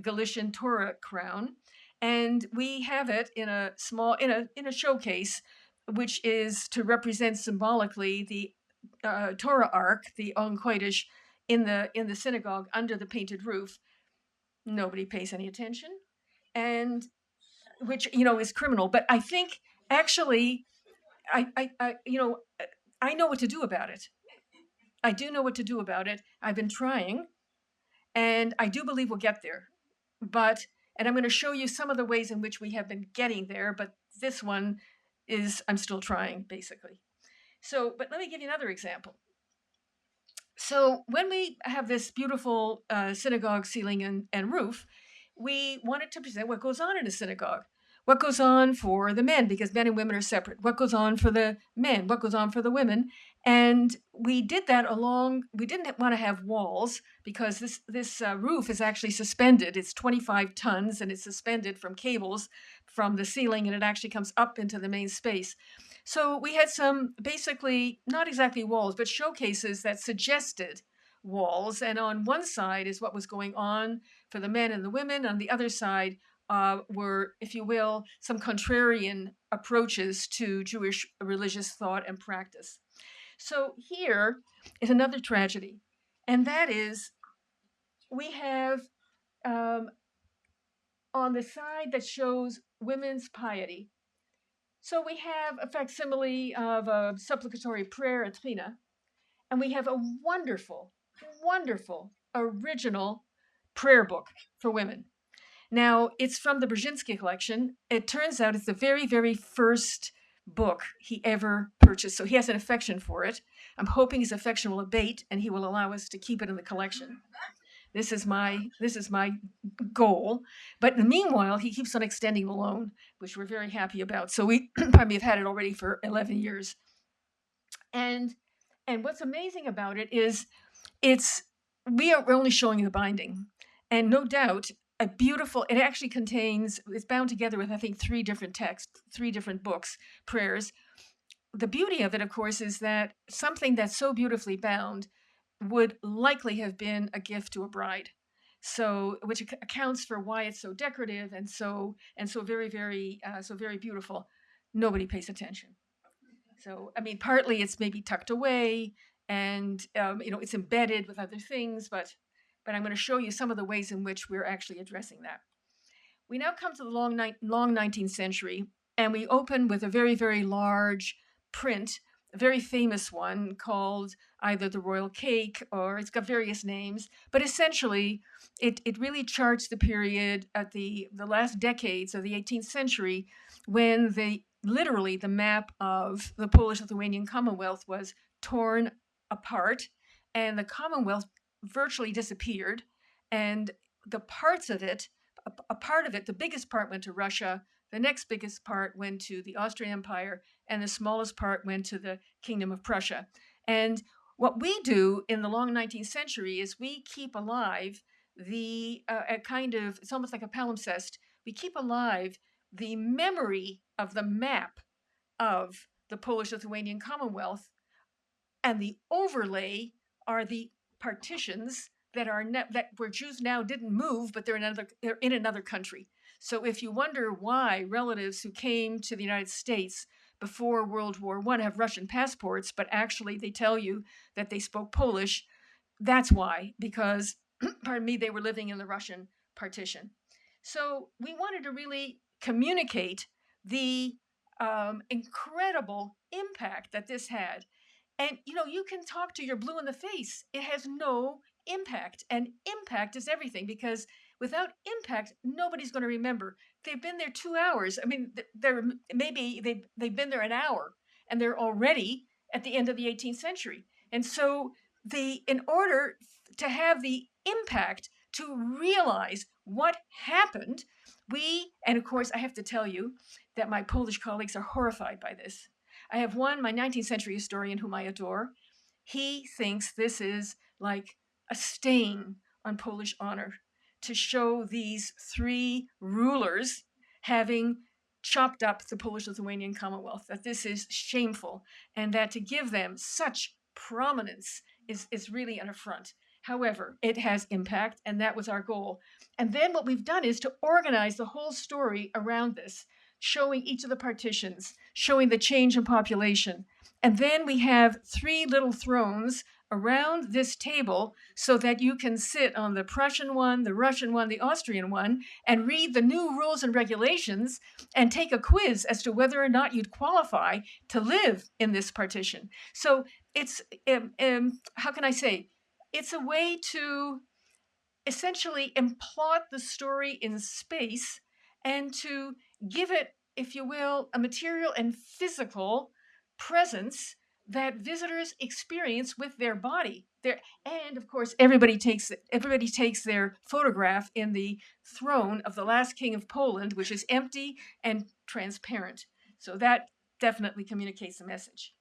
Galician Torah crown, and we have it in a showcase, which is to represent symbolically the Torah ark, the On Kodesh, in the synagogue under the painted roof. Nobody pays any attention, and which is criminal. But I think actually, I know what to do about it. I do know what to do about it. I've been trying, and I do believe we'll get there. And I'm going to show you some of the ways in which we have been getting there. But this one I'm still trying, basically. So, but let me give you another example. So when we have this beautiful synagogue ceiling and roof, we wanted to present what goes on in a synagogue. What goes on for the men, because men and women are separate. What goes on for the men? What goes on for the women? And we did that we didn't want to have walls because this roof is actually suspended. It's 25 tons and it's suspended from cables from the ceiling, and it actually comes up into the main space. So we had some, basically, not exactly walls, but showcases that suggested walls. And on one side is what was going on for the men and the women. On the other side were, if you will, some contrarian approaches to Jewish religious thought and practice. So here is another tragedy, and that is we have on the side that shows women's piety. So we have a facsimile of a supplicatory prayer at Trina, and we have a wonderful, wonderful original prayer book for women. Now, it's from the Brzezinski collection. It turns out it's the very, very first book he ever purchased. So he has an affection for it. I'm hoping his affection will abate and he will allow us to keep it in the collection. This is my goal. But in the meanwhile, he keeps on extending the loan, which we're very happy about. So we probably have had it already for 11 years. And what's amazing about it is we're only showing the binding. And no doubt, it actually it's bound together with, I think, 3 different texts, 3 different books, prayers. The beauty of it, of course, is that something that's so beautifully bound would likely have been a gift to a bride. So, which accounts for why it's so decorative and so very, very, so very beautiful. Nobody pays attention. So, I mean, partly it's maybe tucked away. and it's embedded with other things, but I'm going to show you some of the ways in which we're actually addressing that. We now come to the long 19th century, and we open with a very, very large print, a very famous one called either the Royal Cake, or it's got various names, but essentially it really charts the period at the last decades of the 18th century, when literally the map of the Polish-Lithuanian Commonwealth was torn apart, and the Commonwealth virtually disappeared, and the parts of it, a part of it, the biggest part went to Russia, the next biggest part went to the Austrian Empire, and the smallest part went to the Kingdom of Prussia. And what we do in the long 19th century is we keep alive a kind of, it's almost like a palimpsest, we keep alive the memory of the map of the Polish-Lithuanian Commonwealth, and the overlay are the partitions that where Jews now didn't move, but they're in another country. So if you wonder why relatives who came to the United States before World War I have Russian passports, but actually they tell you that they spoke Polish, that's why, because pardon me, they were living in the Russian partition. So we wanted to really communicate the incredible impact that this had. And you can talk to your blue in the face. It has no impact. And impact is everything, because without impact, nobody's going to remember. They've been there 2 hours. I mean, they've been there an hour, and they're already at the end of the 18th century. And so in order to have the impact, to realize what happened, and of course, I have to tell you that my Polish colleagues are horrified by this. I have one, my 19th century historian, whom I adore. He thinks this is like a stain on Polish honor, to show these three rulers having chopped up the Polish-Lithuanian Commonwealth, that this is shameful, and that to give them such prominence is really an affront. However, it has impact, and that was our goal. And then what we've done is to organize the whole story around this, showing each of the partitions, showing the change in population. And then we have three little thrones around this table, so that you can sit on the Prussian one, the Russian one, the Austrian one, and read the new rules and regulations, and take a quiz as to whether or not you'd qualify to live in this partition. So it's, how can I say, it's a way to essentially implot the story in space, and to give it, if you will, a material and physical presence that visitors experience with their body. And of course, everybody takes their photograph in the throne of the last king of Poland, which is empty and transparent. So that definitely communicates a message.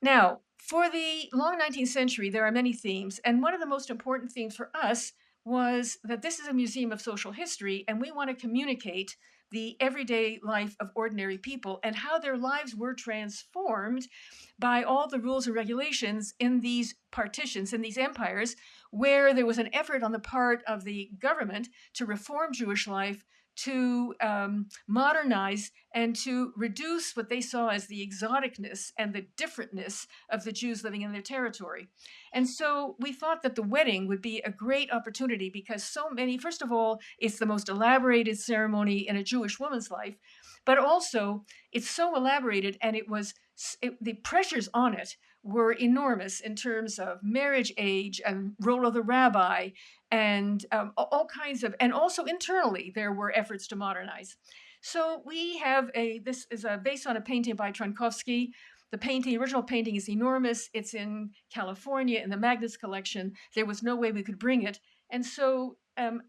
Now, for the long 19th century, there are many themes, and one of the most important themes for us was that this is a museum of social history, and we want to communicate the everyday life of ordinary people and how their lives were transformed by all the rules and regulations in these partitions, in these empires, where there was an effort on the part of the government to reform Jewish life, to modernize, and to reduce what they saw as the exoticness and the differentness of the Jews living in their territory. And so we thought that the wedding would be a great opportunity, because so many, first of all, it's the most elaborated ceremony in a Jewish woman's life, but also it's so elaborated, and the pressures on it were enormous in terms of marriage age and role of the rabbi, and all kinds of, and also internally there were efforts to modernize. So we have this is based on a painting by Tronkowski. The original painting is enormous. It's in California in the Magnus collection. There was no way we could bring it. And so, and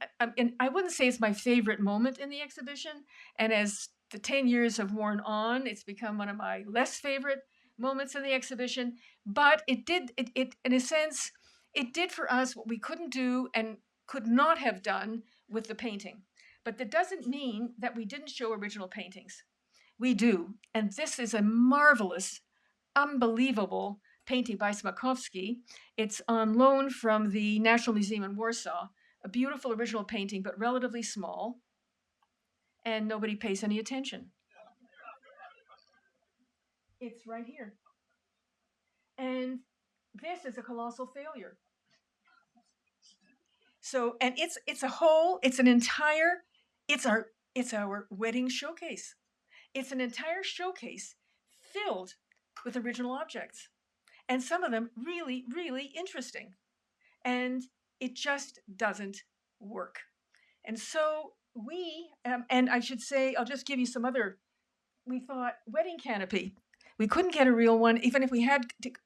I wouldn't say it's my favorite moment in the exhibition. And as the 10 years have worn on, it's become one of my less favorite moments in the exhibition. But it in a sense, it did for us what we couldn't do and could not have done with the painting. But that doesn't mean that we didn't show original paintings. We do. And this is a marvelous, unbelievable painting by Smakowski. It's on loan from the National Museum in Warsaw. A beautiful original painting, but relatively small, and nobody pays any attention. It's right here. And this is a colossal failure. So, and it's a whole, it's an entire, it's our it's our wedding showcase. It's an entire showcase filled with original objects, and some of them really, really interesting. And it just doesn't work. And so and I should say, I'll just give you some other. We thought wedding canopy. We couldn't get a real one, even if we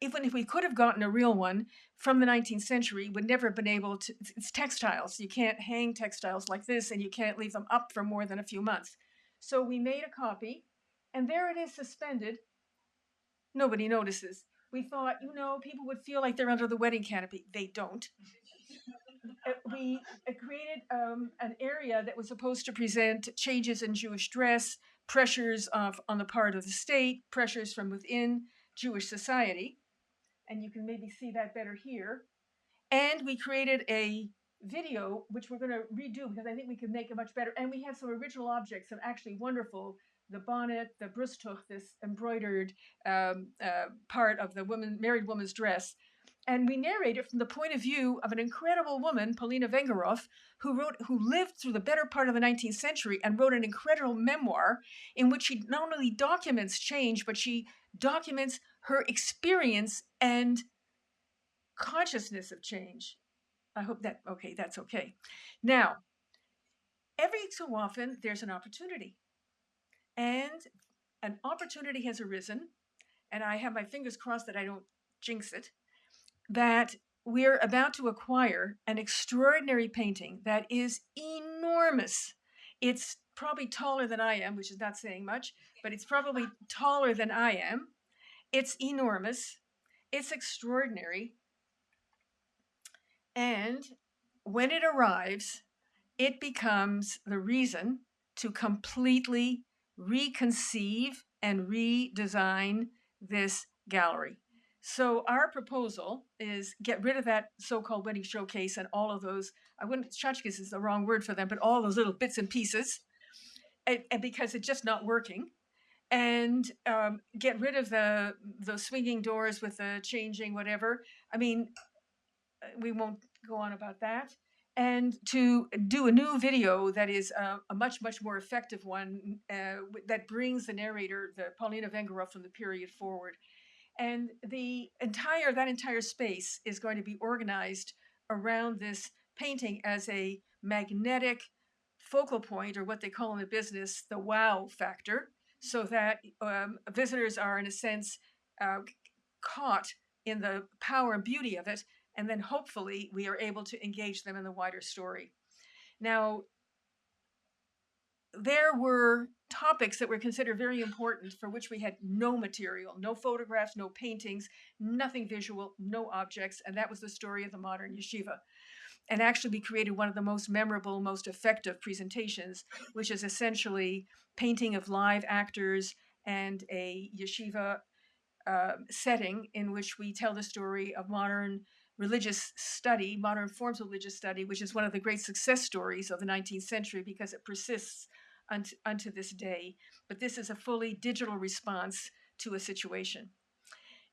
even if we could have gotten a real one from the 19th century, would never have been able to. It's textiles. You can't hang textiles like this, and you can't leave them up for more than a few months. So we made a copy, and there it is suspended. Nobody notices. We thought, people would feel like they're under the wedding canopy. They don't. We created an area that was supposed to present changes in Jewish dress, pressures on the part of the state, pressures from within Jewish society. And you can maybe see that better here. And we created a video, which we're going to redo because I think we can make it much better. And we have some original objects, some actually wonderful. The bonnet, the brusttuch, this embroidered part of the married woman's dress, and we narrate it from the point of view of an incredible woman, Polina Vengerov, who lived through the better part of the 19th century and wrote an incredible memoir in which she not only documents change, but she documents her experience and consciousness of change. I hope that's okay. Now, every so often there's an opportunity, and an opportunity has arisen, and I have my fingers crossed that I don't jinx it, that we're about to acquire an extraordinary painting that is enormous. It's probably taller than I am, which is not saying much, but it's probably taller than I am. It's enormous. It's extraordinary. And when it arrives, it becomes the reason to completely reconceive and redesign this gallery. So our proposal is get rid of that so-called wedding showcase and all of those. I wouldn't tchotchkes is the wrong word for them, but all those little bits and pieces, and because it's just not working. And get rid of the swinging doors with the changing whatever. I mean, we won't go on about that. And to do a new video that is a much, much more effective one that brings the narrator, the Paulina Vengerov, from the period forward. And that entire space is going to be organized around this painting as a magnetic focal point, or what they call in the business the wow factor, so that visitors are, in a sense, caught in the power and beauty of it, and then hopefully we are able to engage them in the wider story. Now, there were topics that were considered very important for which we had no material, no photographs, no paintings, nothing visual, no objects, and that was the story of the modern yeshiva. And actually, we created one of the most memorable, most effective presentations, which is essentially painting of live actors and a yeshiva setting in which we tell the story of modern religious study, modern forms of religious study, which is one of the great success stories of the 19th century because it persists unto this day. But this is a fully digital response to a situation.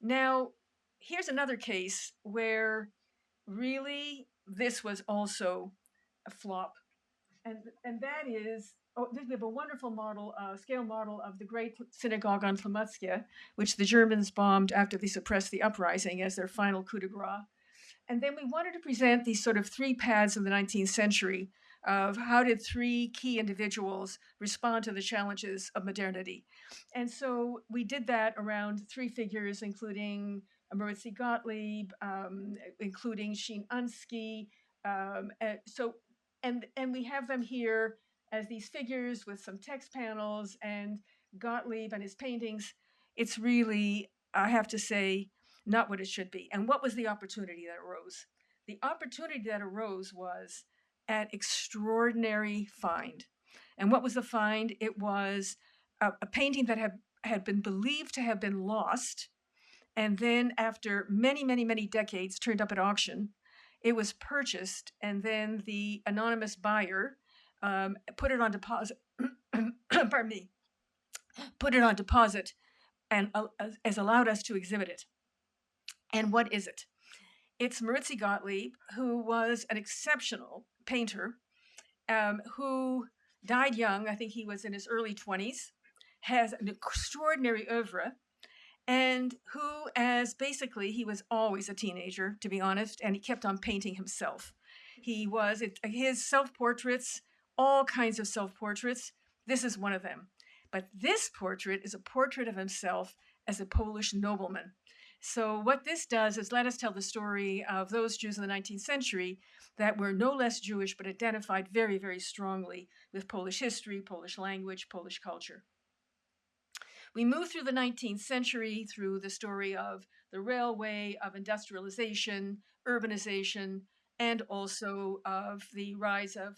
Now, here's another case where really this was also a flop. And that is, we have a wonderful model, scale model of the great synagogue on Flamutskia, which the Germans bombed after they suppressed the uprising as their final coup de grace. And then we wanted to present these sort of three paths of the 19th century of how did three key individuals respond to the challenges of modernity. And so we did that around three figures, including Moritzi Gottlieb, including Sheen Unsky. And we have them here as these figures with some text panels, and Gottlieb and his paintings. It's really, I have to say, not what it should be. And what was the opportunity that arose? The opportunity that arose was an extraordinary find. And what was the find? It was a painting that had been believed to have been lost, and then after many, many, many decades turned up at auction. It was purchased, and then the anonymous buyer put it on deposit. Pardon me. Put it on deposit and has allowed us to exhibit it. And what is it? It's Maritzi Gottlieb, who was an exceptional painter, who died young. I think he was in his early 20s, has an extraordinary oeuvre, and who, as basically, he was always a teenager, to be honest, and he kept on painting himself. His self portraits, all kinds of self portraits. This is one of them. But this portrait is a portrait of himself as a Polish nobleman. So, what this does is let us tell the story of those Jews in the 19th century that were no less Jewish, but identified very, very strongly with Polish history, Polish language, Polish culture. We move through the 19th century through the story of the railway, of industrialization, urbanization, and also of the rise of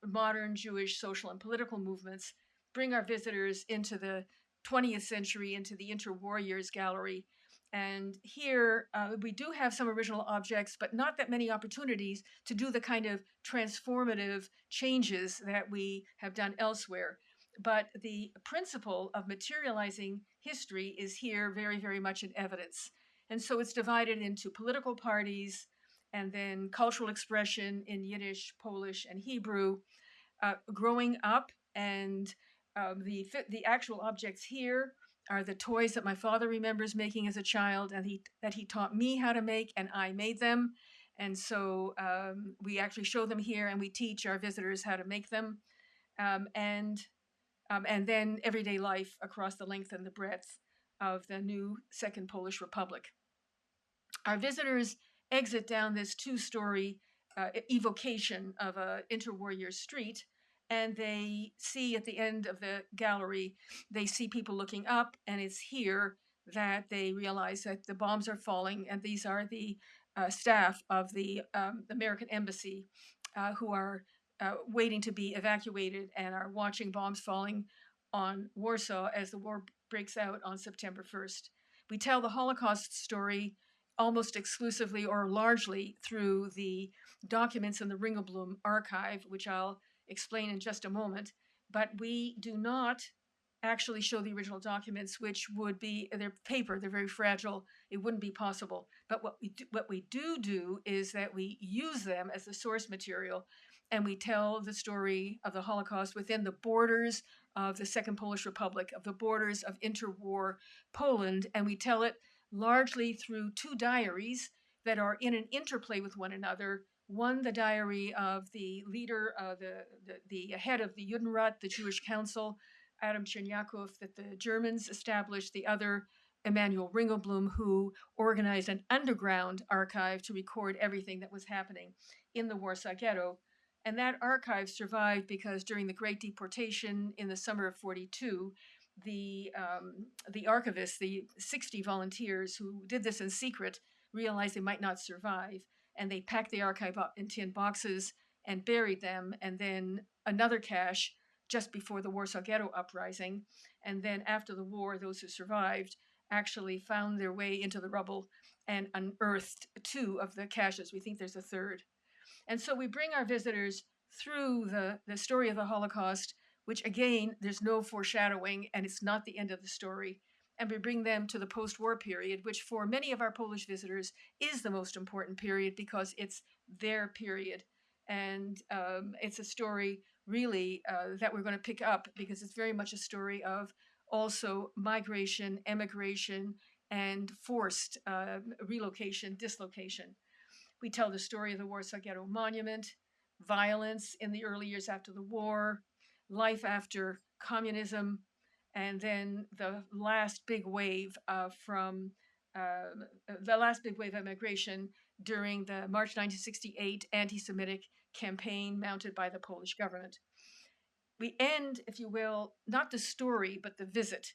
modern Jewish social and political movements, bring our visitors into the 20th century, into the Interwar Years Gallery. And here we do have some original objects, but not that many opportunities to do the kind of transformative changes that we have done elsewhere. But the principle of materializing history is here very, very much in evidence. And so it's divided into political parties and then cultural expression in Yiddish, Polish, and Hebrew. Growing up, and the actual objects here are the toys that my father remembers making as a child, and that he taught me how to make, and I made them. And so we actually show them here, and we teach our visitors how to make them. Um, and and then everyday life across the length and the breadth of the new Second Polish Republic. Our visitors exit down this two-story evocation of an interwar year street, and they see at the end of the gallery, they see people looking up, and it's here that they realize that the bombs are falling, and these are the staff of the American embassy who are waiting to be evacuated and are watching bombs falling on Warsaw as the war breaks out on September 1st. We tell the Holocaust story almost exclusively or largely through the documents in the Ringelblum archive, which I'll explain in just a moment. But we do not actually show the original documents, which would be they're paper, they're very fragile. It wouldn't be possible. But what we do is that we use them as the source material, and we tell the story of the Holocaust within the borders of the Second Polish Republic, of the borders of interwar Poland, and we tell it largely through two diaries that are in an interplay with one another. One, the diary of the leader, the head of the Judenrat, the Jewish Council, Adam Chernyakov, that the Germans established. The other, Emanuel Ringelblum, who organized an underground archive to record everything that was happening in the Warsaw Ghetto. And that archive survived because during the Great Deportation in the summer of 42, the archivists, the 60 volunteers who did this in secret, realized they might not survive, and they packed the archive up in tin boxes and buried them, and then another cache just before the Warsaw Ghetto uprising. And then after the war, those who survived actually found their way into the rubble and unearthed two of the caches. We think there's a third. And so we bring our visitors through the story of the Holocaust, which again, there's no foreshadowing and it's not the end of the story. And we bring them to the post war period, which for many of our Polish visitors is the most important period because it's their period. And it's a story really that we're going to pick up because it's very much a story of also migration, emigration, and forced relocation, dislocation. We tell the story of the Warsaw Ghetto Monument, violence in the early years after the war, life after communism, and then the last big wave from the last big wave of migration during the March 1968 anti-Semitic campaign mounted by the Polish government. We end, if you will, not the story, but the visit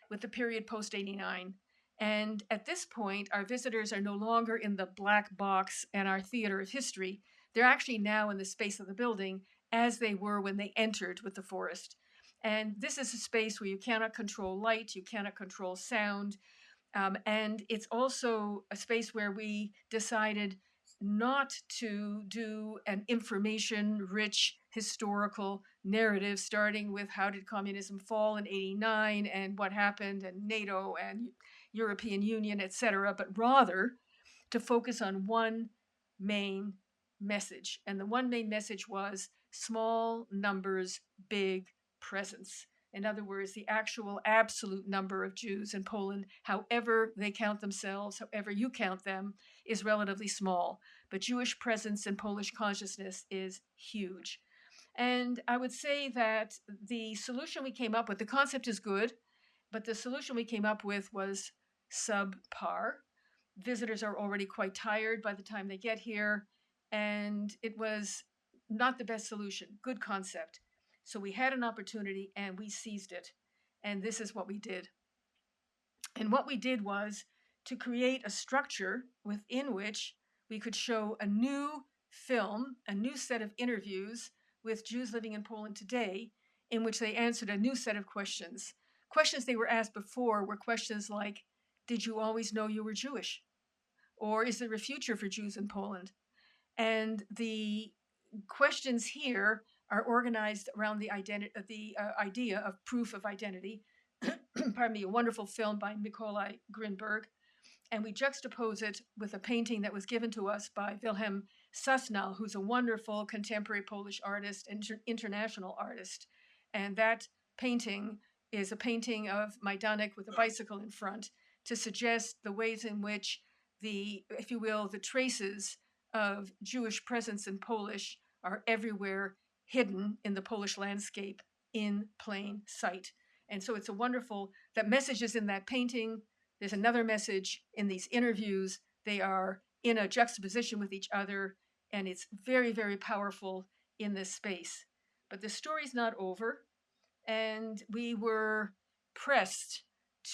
with the period post 89. And at this point, our visitors are no longer in the black box and our theater of history. They're actually now in the space of the building as they were when they entered with the forest. And this is a space where you cannot control light, you cannot control sound. And it's also a space where we decided not to do an information rich historical narrative starting with how did communism fall in 89 and what happened and NATO and European Union, etc., but rather to focus on one main message. And the one main message was small numbers, big presence. In other words, the actual absolute number of Jews in Poland, however they count themselves, however you count them, is relatively small. But Jewish presence in Polish consciousness is huge. And I would say that the solution we came up with, the concept is good, but the solution we came up with was subpar. Visitors are already quite tired by the time they get here, and it was not the best solution. Good concept. So we had an opportunity and we seized it. And this is what we did. And what we did was to create a structure within which we could show a new film, a new set of interviews with Jews living in Poland today, in which they answered a new set of questions. Questions they were asked before were questions like, did you always know you were Jewish? Or is there a future for Jews in Poland? And the questions here are organized around the idea of proof of identity. Pardon me, a wonderful film by Mikołaj Grinberg, and we juxtapose it with a painting that was given to us by Wilhelm Sasnal, who's a wonderful contemporary Polish artist and international artist. And that painting is a painting of Majdanek with a bicycle in front to suggest the ways in which the, if you will, the traces of Jewish presence in Polish are everywhere hidden in the Polish landscape in plain sight. And so it's a wonderful, that message is in that painting. There's another message in these interviews. They are in a juxtaposition with each other, and it's very, very powerful in this space. But the story's not over, and we were pressed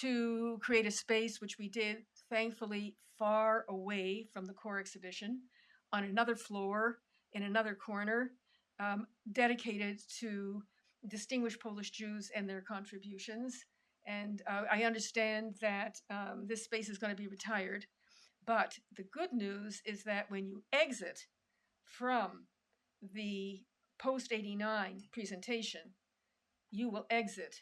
to create a space, which we did, thankfully, far away from the core exhibition, on another floor, in another corner, dedicated to distinguished Polish Jews and their contributions. And I understand that this space is going to be retired. But the good news is that when you exit from the post 89 presentation, you will exit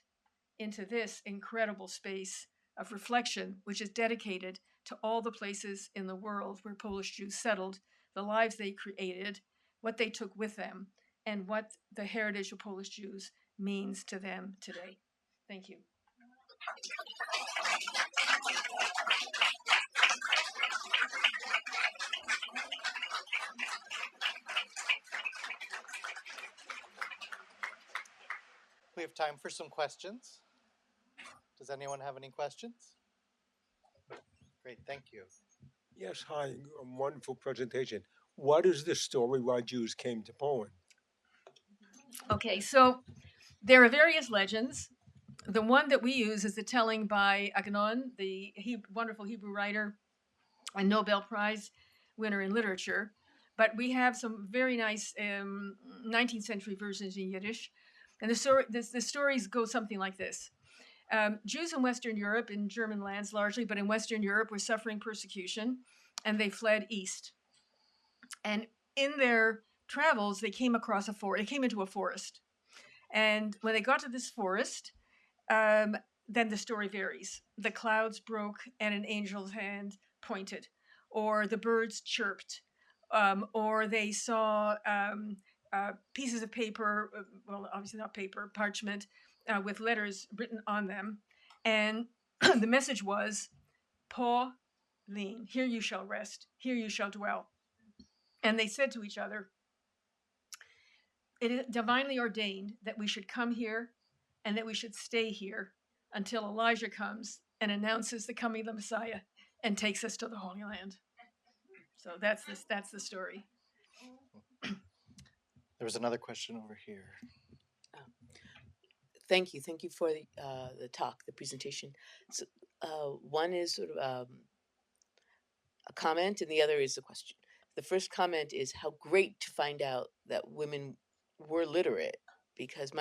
into this incredible space of reflection, which is dedicated to all the places in the world where Polish Jews settled, the lives they created, what they took with them, and what the heritage of Polish Jews means to them today. Thank you. We have time for some questions. Does anyone have any questions? Great, thank you. Yes, hi, wonderful presentation. What is the story why Jews came to Poland? Okay, so there are various legends. The one that we use is the telling by Agnon, the wonderful Hebrew writer and Nobel Prize winner in literature. But we have some very nice 19th century versions in Yiddish. And the stories go something like this. Jews in Western Europe, in German lands largely, but in Western Europe, were suffering persecution, and they fled east. And in their travels, they came across a forest. They came into a forest, and when they got to this forest, then the story varies. The clouds broke, and an angel's hand pointed, or the birds chirped, or they saw pieces of paper, well, obviously not paper, parchment, with letters written on them. And the message was, POLIN, here you shall rest, here you shall dwell. And they said to each other, it is divinely ordained that we should come here and that we should stay here until Elijah comes and announces the coming of the Messiah and takes us to the Holy Land. So that's the story. There was another question over here. Thank you for the talk, the presentation. So, one is sort of a comment, and the other is a question. The first comment is how great to find out that women were literate, because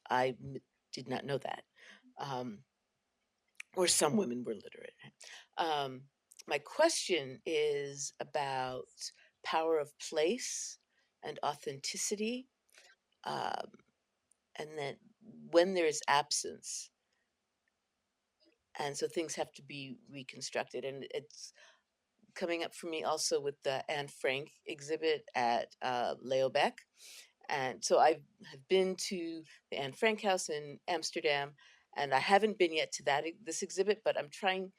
I did not know that, or some women were literate. My question is about power of place and authenticity, and that when there is absence, and so things have to be reconstructed. And it's coming up for me also with the Anne Frank exhibit at Leo Beck. And so I have been to the Anne Frank house in Amsterdam, and I haven't been yet to this exhibit, but I'm trying,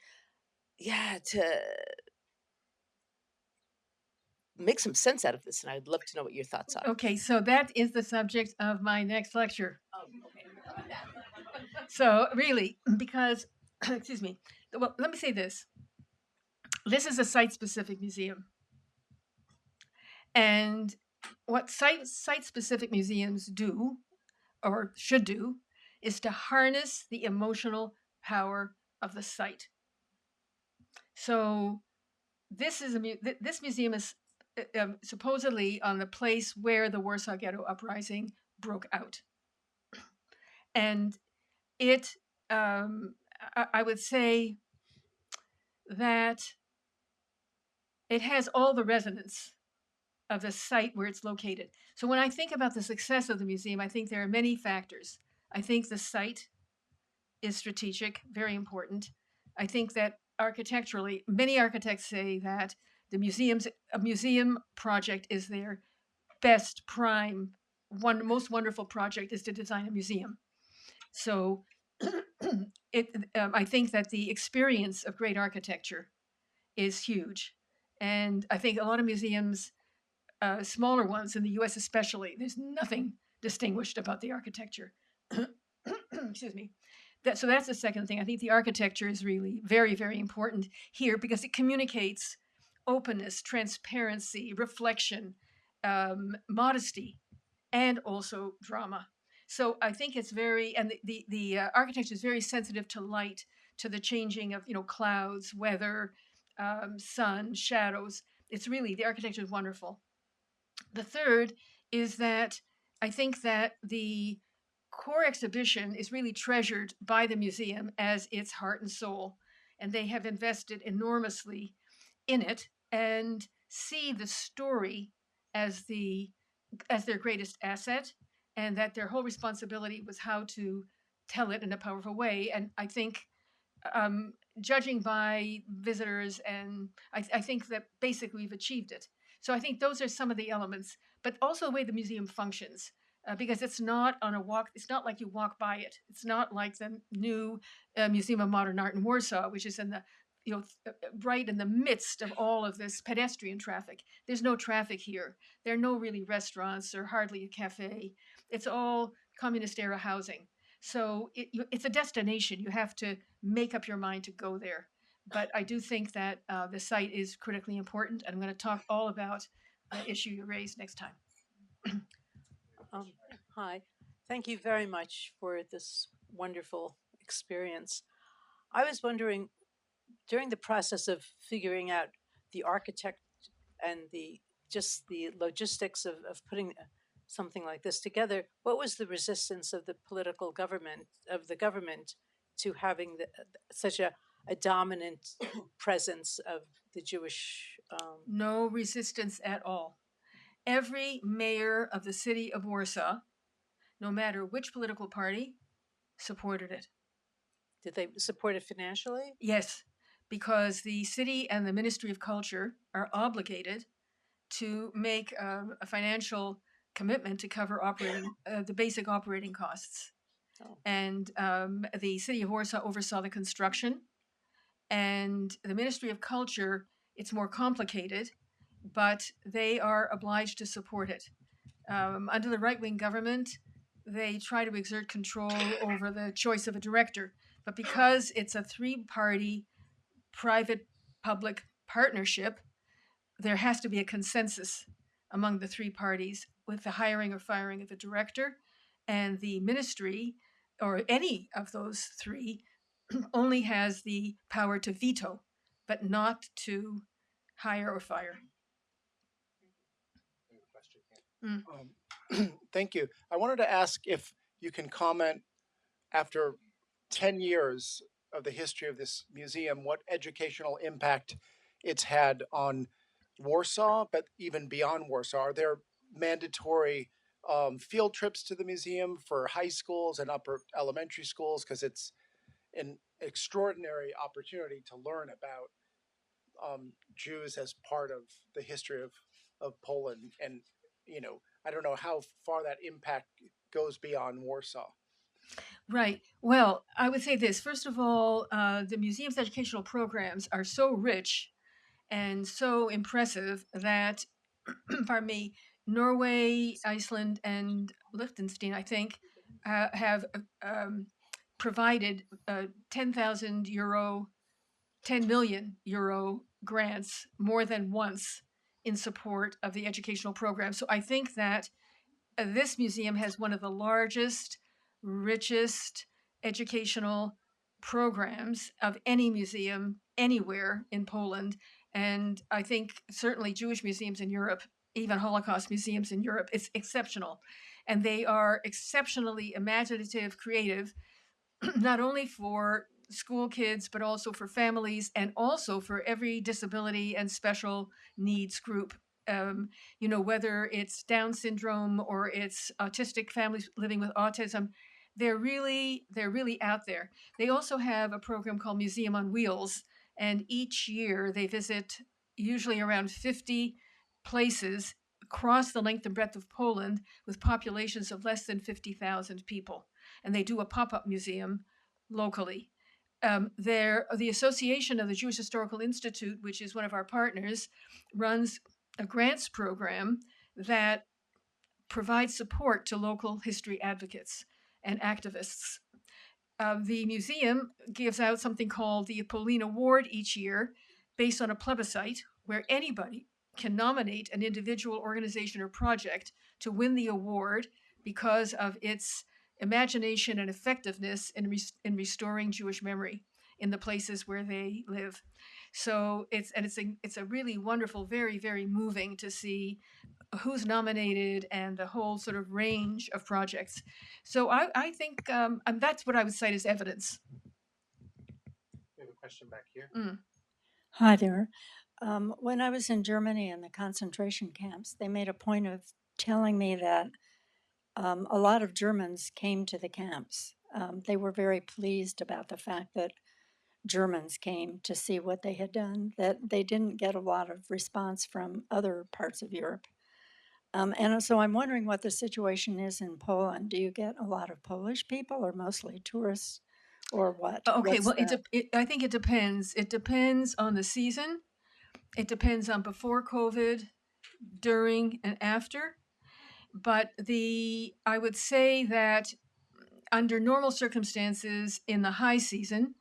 to make some sense out of this, and I'd love to know what your thoughts are. Okay, so that is the subject of my next lecture. So really, because, excuse me, well, let me say this. This is a site-specific museum. And what site-specific museums do, or should do, is to harness the emotional power of the site. So this museum is supposedly on the place where the Warsaw Ghetto Uprising broke out. And it, I would say that it has all the resonance of the site where it's located. So when I think about the success of the museum, I think there are many factors. I think the site is strategic, very important. I think that architecturally, many architects say that a museum project is their best prime, most wonderful project is to design a museum. So I think that the experience of great architecture is huge. And I think a lot of museums, smaller ones in the US especially, there's nothing distinguished about the architecture. Excuse me. So that's the second thing. I think the architecture is really very, very important here because it communicates openness, transparency, reflection, modesty, and also drama. So I think it's very, and the architecture is very sensitive to light, to the changing of clouds, weather, sun, shadows. It's really, the architecture is wonderful. The third is that I think that the core exhibition is really treasured by the museum as its heart and soul, and they have invested enormously in it and see the story as their greatest asset, and that their whole responsibility was how to tell it in a powerful way. And I think, judging by visitors, and I think that basically we've achieved it. So I think those are some of the elements, but also the way the museum functions. Because it's not on a walk, it's not like you walk by it. It's not like the new Museum of Modern Art in Warsaw, which is in the, right in the midst of all of this pedestrian traffic. There's no traffic here. There are no really restaurants or hardly a cafe. It's all communist era housing. So it's a destination. You have to make up your mind to go there. But I do think that the site is critically important. And I'm going to talk all about the issue you raised next time. Hi, thank you very much for this wonderful experience. I was wondering, during the process of figuring out the architect and the logistics of putting something like this together, what was the resistance of the government to having such a dominant presence of the Jewish? No resistance at all. Every mayor of the city of Warsaw, no matter which political party, supported it. Did they support it financially? Yes, because the city and the Ministry of Culture are obligated to make a financial commitment to cover the basic operating costs. Oh. And the city of Warsaw oversaw the construction, and the Ministry of Culture, it's more complicated, but they are obliged to support it. Under the right-wing government, they try to exert control over the choice of a director. But because it's a three-party private-public partnership, there has to be a consensus among the three parties with the hiring or firing of a director, and the ministry, or any of those three, only has the power to veto, but not to hire or fire. Thank you. I wanted to ask if you can comment, after 10 years of the history of this museum, what educational impact it's had on Warsaw, but even beyond Warsaw. Are there mandatory field trips to the museum for high schools and upper elementary schools? Because it's extraordinary opportunity to learn about Jews as part of the history of Poland. And, I don't know how far that impact goes beyond Warsaw. Right. Well, I would say this. First of all, the museum's educational programs are so rich and so impressive that, pardon me, Norway, Iceland, and Liechtenstein, I think, have provided 10,000 euro, 10 million euro grants more than once in support of the educational program. So I think that this museum has one of the largest, richest educational programs of any museum anywhere in Poland. And I think certainly Jewish museums in Europe, even Holocaust museums in Europe, it's exceptional. And they are exceptionally imaginative, creative, not only for school kids, but also for families and also for every disability and special needs group. Whether it's Down syndrome or it's autistic families living with autism, they're really out there. They also have a program called Museum on Wheels, and each year they visit usually around 50 places across the length and breadth of Poland with populations of less than 50,000 people. And they do a pop-up museum locally. The Association of the Jewish Historical Institute, which is one of our partners, runs a grants program that provides support to local history advocates and activists. The museum gives out something called the POLIN Award each year based on a plebiscite where anybody can nominate an individual, organization, or project to win the award because of its imagination and effectiveness in restoring Jewish memory in the places where they live. So it's a really wonderful, very, very moving to see who's nominated and the whole sort of range of projects. So I think that's what I would cite as evidence. We have a question back here. Hi there. When I was in Germany in the concentration camps, they made a point of telling me that a lot of Germans came to the camps. They were very pleased about the fact that Germans came to see what they had done, that they didn't get a lot of response from other parts of Europe. And so I'm wondering what the situation is in Poland. Do you get a lot of Polish people or mostly tourists or what? Okay, well, I think it depends. It depends on the season. It depends on before COVID, during, and after. But I would say that under normal circumstances in the high season,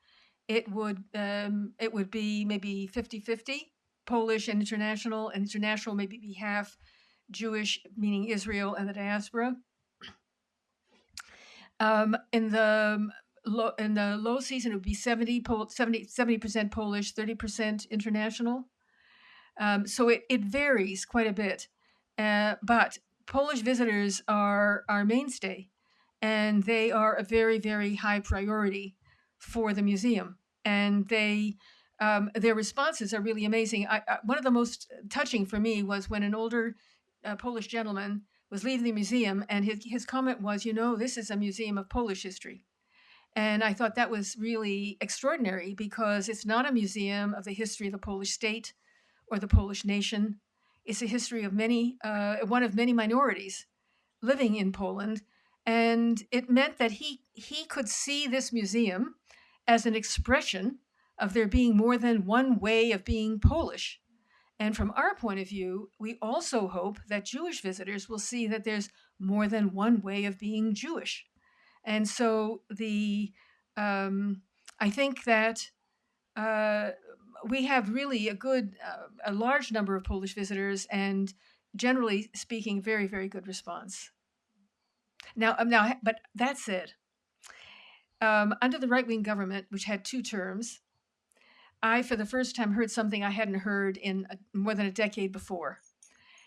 it would be maybe 50-50 Polish and international maybe be half Jewish, meaning Israel and the diaspora. In the low season, it would be 70% Polish, 30% international. So it varies quite a bit. But Polish visitors are our mainstay, and they are a very, very high priority for the museum. And their responses are really amazing. One of the most touching for me was when an older Polish gentleman was leaving the museum, and his comment was, this is a museum of Polish history. And I thought that was really extraordinary because it's not a museum of the history of the Polish state or the Polish nation. It's a history of one of many minorities living in Poland. And it meant that he could see this museum as an expression of there being more than one way of being Polish. And from our point of view, we also hope that Jewish visitors will see that there's more than one way of being Jewish. And so I think that we have really a large number of Polish visitors, and generally speaking, very, very good response. Now, but that said, under the right-wing government, which had 2 terms, I, for the first time, heard something I hadn't heard in more than a decade before.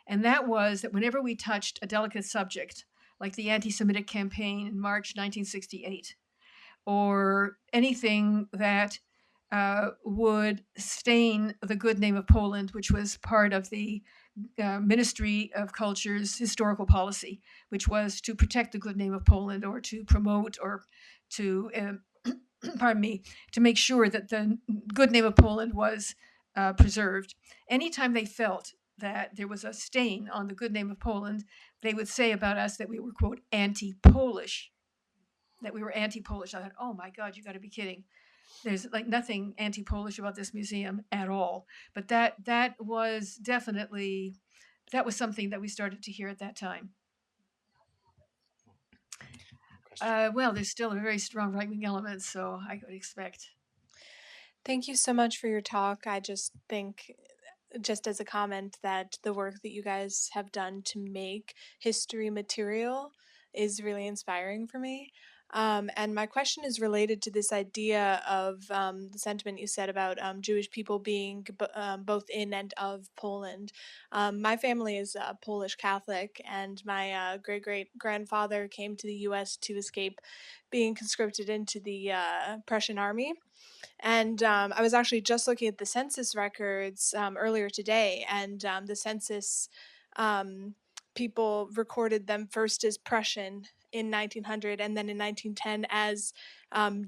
And that was that whenever we touched a delicate subject, like the anti-Semitic campaign in March 1968, or anything that would stain the good name of Poland, which was part of the Ministry of Culture's historical policy, which was to protect the good name of Poland or to promote or to pardon me, to make sure that the good name of Poland was preserved. Anytime they felt that there was a stain on the good name of Poland, they would say about us that we were, quote, anti-Polish, that we were anti-Polish. I thought, oh my God, you got to be kidding. There's like nothing anti-Polish about this museum at all. But that was definitely, that was something that we started to hear at that time. Well, there's still a very strong right-wing element, so I would expect. Thank you so much for your talk. I just think, just as a comment, that the work that you guys have done to make history material is really inspiring for me. And my question is related to this idea of the sentiment you said about Jewish people being both in and of Poland. My family is Polish Catholic, and my great great grandfather came to the US to escape being conscripted into the Prussian army. And I was actually just looking at the census records earlier today, and the census people recorded them first as Prussian in 1900 and then in 1910 as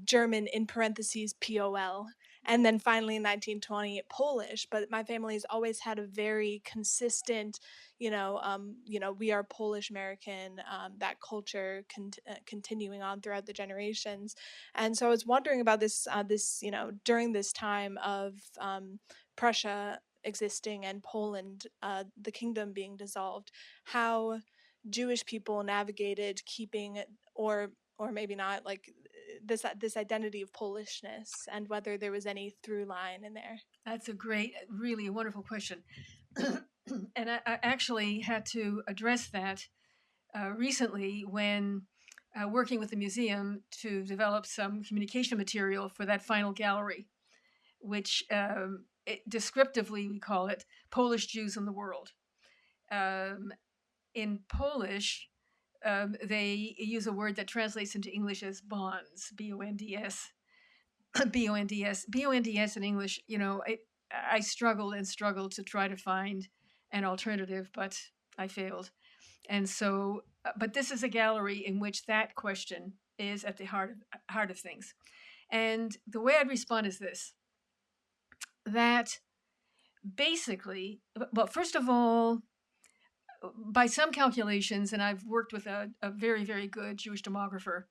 German in parentheses POL. And then finally in 1920 Polish. But my family has always had a very consistent, we are Polish American, that culture continuing on throughout the generations. And so I was wondering about this, during this time of Prussia existing and Poland, the kingdom being dissolved, how Jewish people navigated keeping, or maybe not, like this identity of Polishness, and whether there was any through line in there. That's a great, really a wonderful question. And I actually had to address that recently when working with the museum to develop some communication material for that final gallery, which descriptively we call it Polish Jews in the World. In Polish, they use a word that translates into English as bonds, B-O-N-D-S. B-O-N-D-S. B-O-N-D-S in English, I struggled and struggled to try to find an alternative, but I failed. And so, but this is a gallery in which that question is at the heart of things. And the way I'd respond is this, that basically, well, first of all, by some calculations, and I've worked with a very, very good Jewish demographer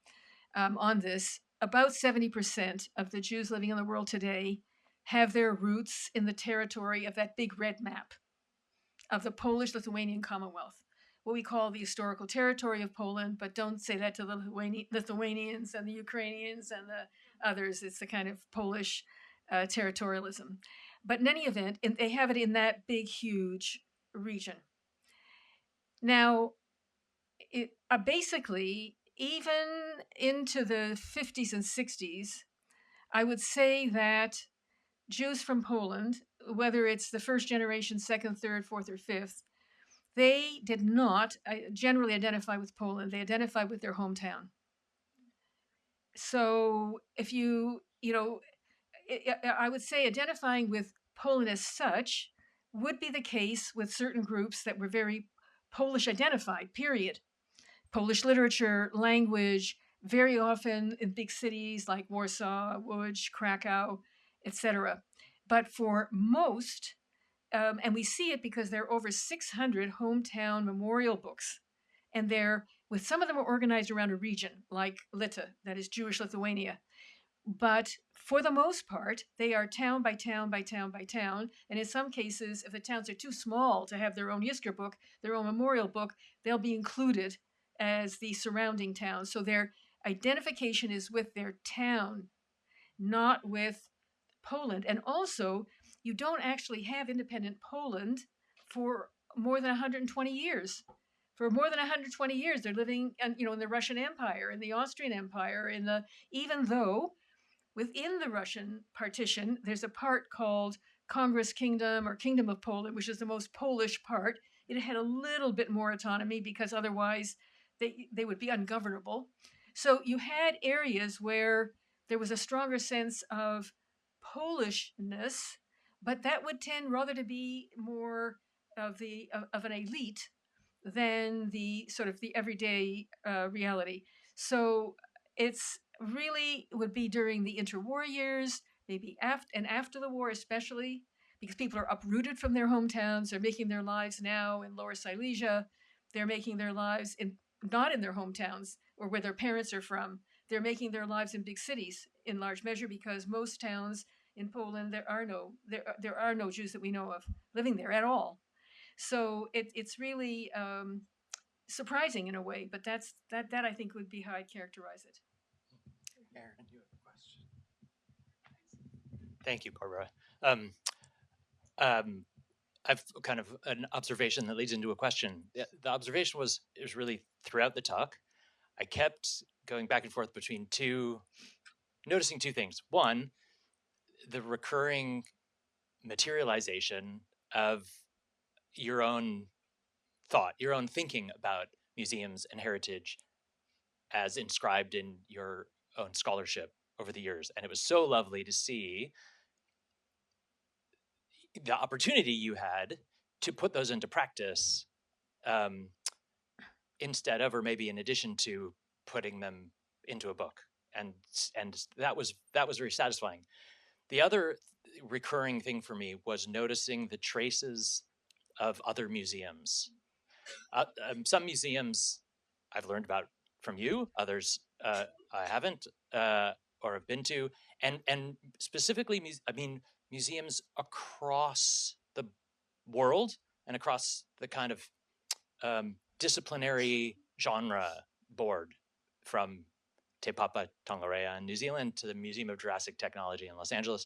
on this, about 70% of the Jews living in the world today have their roots in the territory of that big red map of the Polish-Lithuanian Commonwealth, what we call the historical territory of Poland, but don't say that to the Lithuanians and the Ukrainians and the others. It's the kind of Polish territorialism. But in any event, they have it in that big, huge region. Now, basically, even into the 50s and 60s, I would say that Jews from Poland, whether it's the first generation, second, third, fourth, or fifth, they did not generally identify with Poland. They identified with their hometown. So if I would say identifying with Poland as such would be the case with certain groups that were very Polish identified, period. Polish literature, language, very often in big cities like Warsaw, Łódź, Krakow, etc. But for most, and we see it because there are over 600 hometown memorial books, and some of them are organized around a region like Lita, that is Jewish Lithuania. But for the most part, they are town by town by town by town. And in some cases, if the towns are too small to have their own Yisker book, their own memorial book, they'll be included as the surrounding towns. So their identification is with their town, not with Poland. And also, you don't actually have independent Poland for more than 120 years. For more than 120 years, they're living, in the Russian Empire, in the Austrian Empire, even though within the Russian partition, there's a part called Congress Kingdom or Kingdom of Poland, which is the most Polish part. It had a little bit more autonomy because otherwise they would be ungovernable. So you had areas where there was a stronger sense of Polishness, but that would tend rather to be more of an elite than the sort of the everyday reality. So it's really would be during the interwar years, maybe after the war, especially because people are uprooted from their hometowns. They're making their lives now in Lower Silesia. They're making their lives not in their hometowns or where their parents are from. They're making their lives in big cities in large measure because most towns in Poland there are no Jews that we know of living there at all. So it's really surprising in a way, but that I think would be how I'd characterize it. Aaron, you have a question. Thank you, Barbara. I've kind of an observation that leads into a question. The observation was really throughout the talk. I kept going back and forth between noticing two things. One, the recurring materialization of your own thought, your own thinking about museums and heritage as inscribed in your own scholarship over the years. And it was so lovely to see the opportunity you had to put those into practice instead of, or maybe in addition to, putting them into a book. And that was very satisfying. The other recurring thing for me was noticing the traces of other museums. Some museums I've learned about from you, others I haven't or have been to, and specifically, museums across the world and across the kind of disciplinary genre board, from Te Papa Tongarea in New Zealand to the Museum of Jurassic Technology in Los Angeles.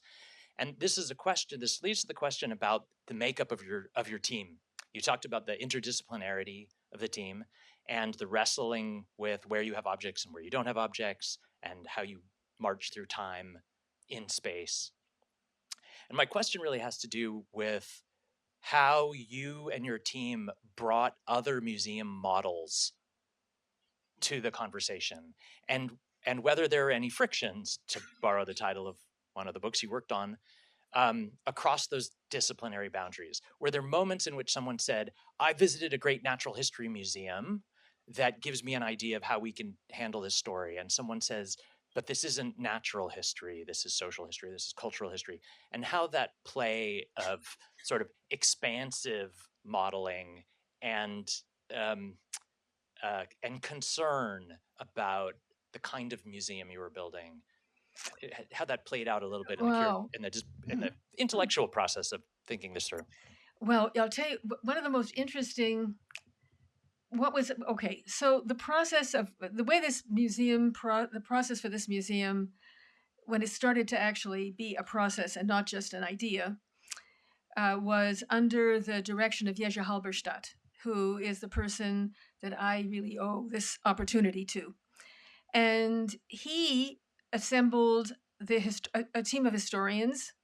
And this leads to the question about the makeup of your team. You talked about the interdisciplinarity of the team and the wrestling with where you have objects and where you don't have objects and how you march through time in space. And my question really has to do with how you and your team brought other museum models to the conversation, and whether there are any frictions, to borrow the title of one of the books you worked on, across those disciplinary boundaries. Were there moments in which someone said, I visited a great natural history museum that gives me an idea of how we can handle this story, and someone says, but this isn't natural history, this is social history, this is cultural history, and how that play of sort of expansive modeling and concern about the kind of museum you were building, how that played out a little bit Wow. in the intellectual process of thinking this through. Well, I'll tell you, one of the most interesting. So the process of the way this museum, the process for this museum, when it started to actually be a process and not just an idea, was under the direction of Jerzy Halberstadt, who is the person that I really owe this opportunity to. And he assembled a team of historians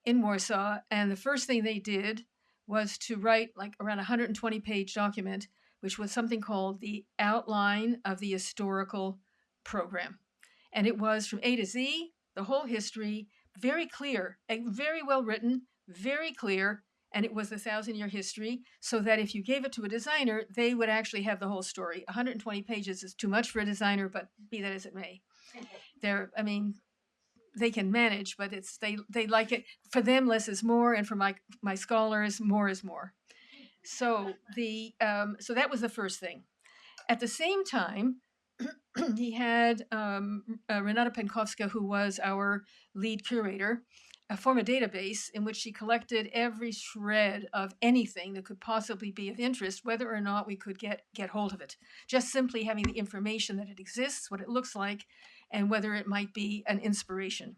in Warsaw, and the first thing they did was to write like around 120-page document, which was something called the Outline of the Historical Program. And it was from A to Z, the whole history, very clear, very well written, very clear, and it was the 1,000-year history, so that if you gave it to a designer, they would actually have the whole story. 120 pages is too much for a designer, but be that as it may. They can manage, but they like it. For them, less is more, and for my scholars, more is more. So so that was the first thing. At the same time, he had Renata Pankowska, who was our lead curator, form a database in which she collected every shred of anything that could possibly be of interest, whether or not we could get hold of it. Just simply having the information that it exists, what it looks like, and whether it might be an inspiration.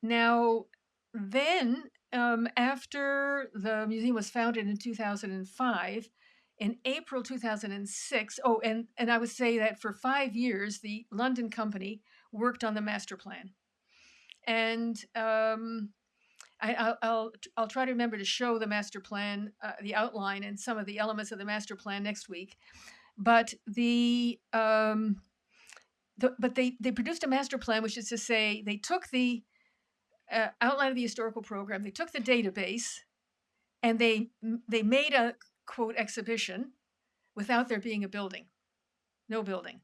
Now, then, after the museum was founded in 2005, in April 2006, and I would say that for 5 years, the London company worked on the master plan. And I'll try to remember to show the master plan, the outline, and some of the elements of the master plan next week. But they produced a master plan, which is to say, they took the outline of the historical program, they took the database, and they made a quote exhibition without there being a building, no building.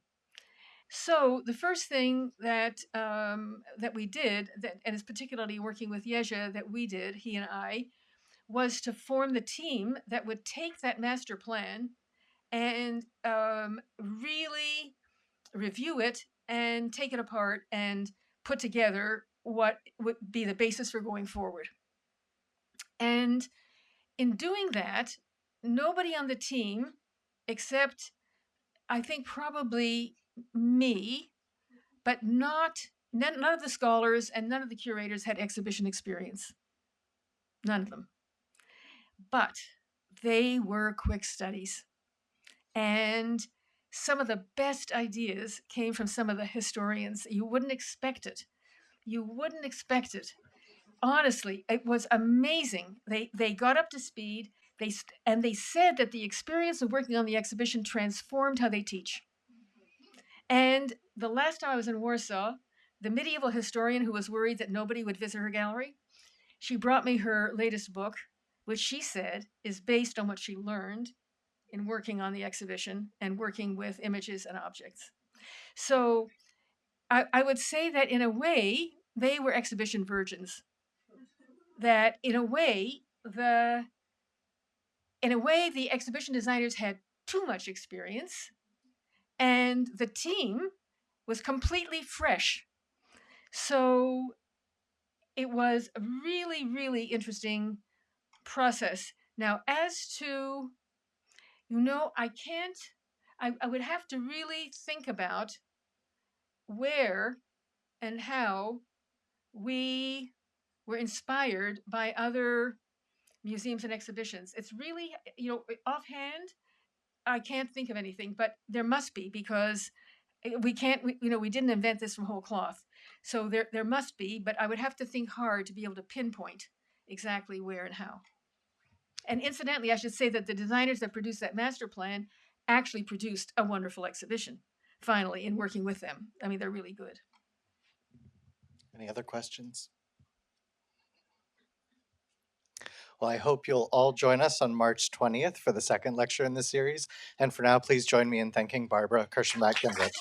So the first thing that that we did, and it's particularly working with Yezha that we did, he and I, was to form the team that would take that master plan and really review it and take it apart and put together what would be the basis for going forward. And in doing that, nobody on the team, except I think probably me, but none of the scholars and none of the curators had exhibition experience. None of them. But they were quick studies. And some of the best ideas came from some of the historians. You wouldn't expect it. You wouldn't expect it. Honestly, it was amazing. They got up to speed. They said that the experience of working on the exhibition transformed how they teach. And the last time I was in Warsaw, the medieval historian who was worried that nobody would visit her gallery, she brought me her latest book, which she said is based on what she learned in working on the exhibition and working with images and objects. So I would say that in a way, they were exhibition virgins. That in a way, the exhibition designers had too much experience, and the team was completely fresh. So it was a really, really interesting process. Now, as to, I would have to really think about where and how we were inspired by other museums and exhibitions. It's really, offhand, I can't think of anything, but there must be, because we didn't invent this from whole cloth. So there must be, but I would have to think hard to be able to pinpoint exactly where and how. And incidentally, I should say that the designers that produced that master plan actually produced a wonderful exhibition, finally, in working with them. I mean, they're really good. Any other questions? Well, I hope you'll all join us on March 20th for the second lecture in this series. And for now, please join me in thanking Barbara Kirshenblatt-Gimblett.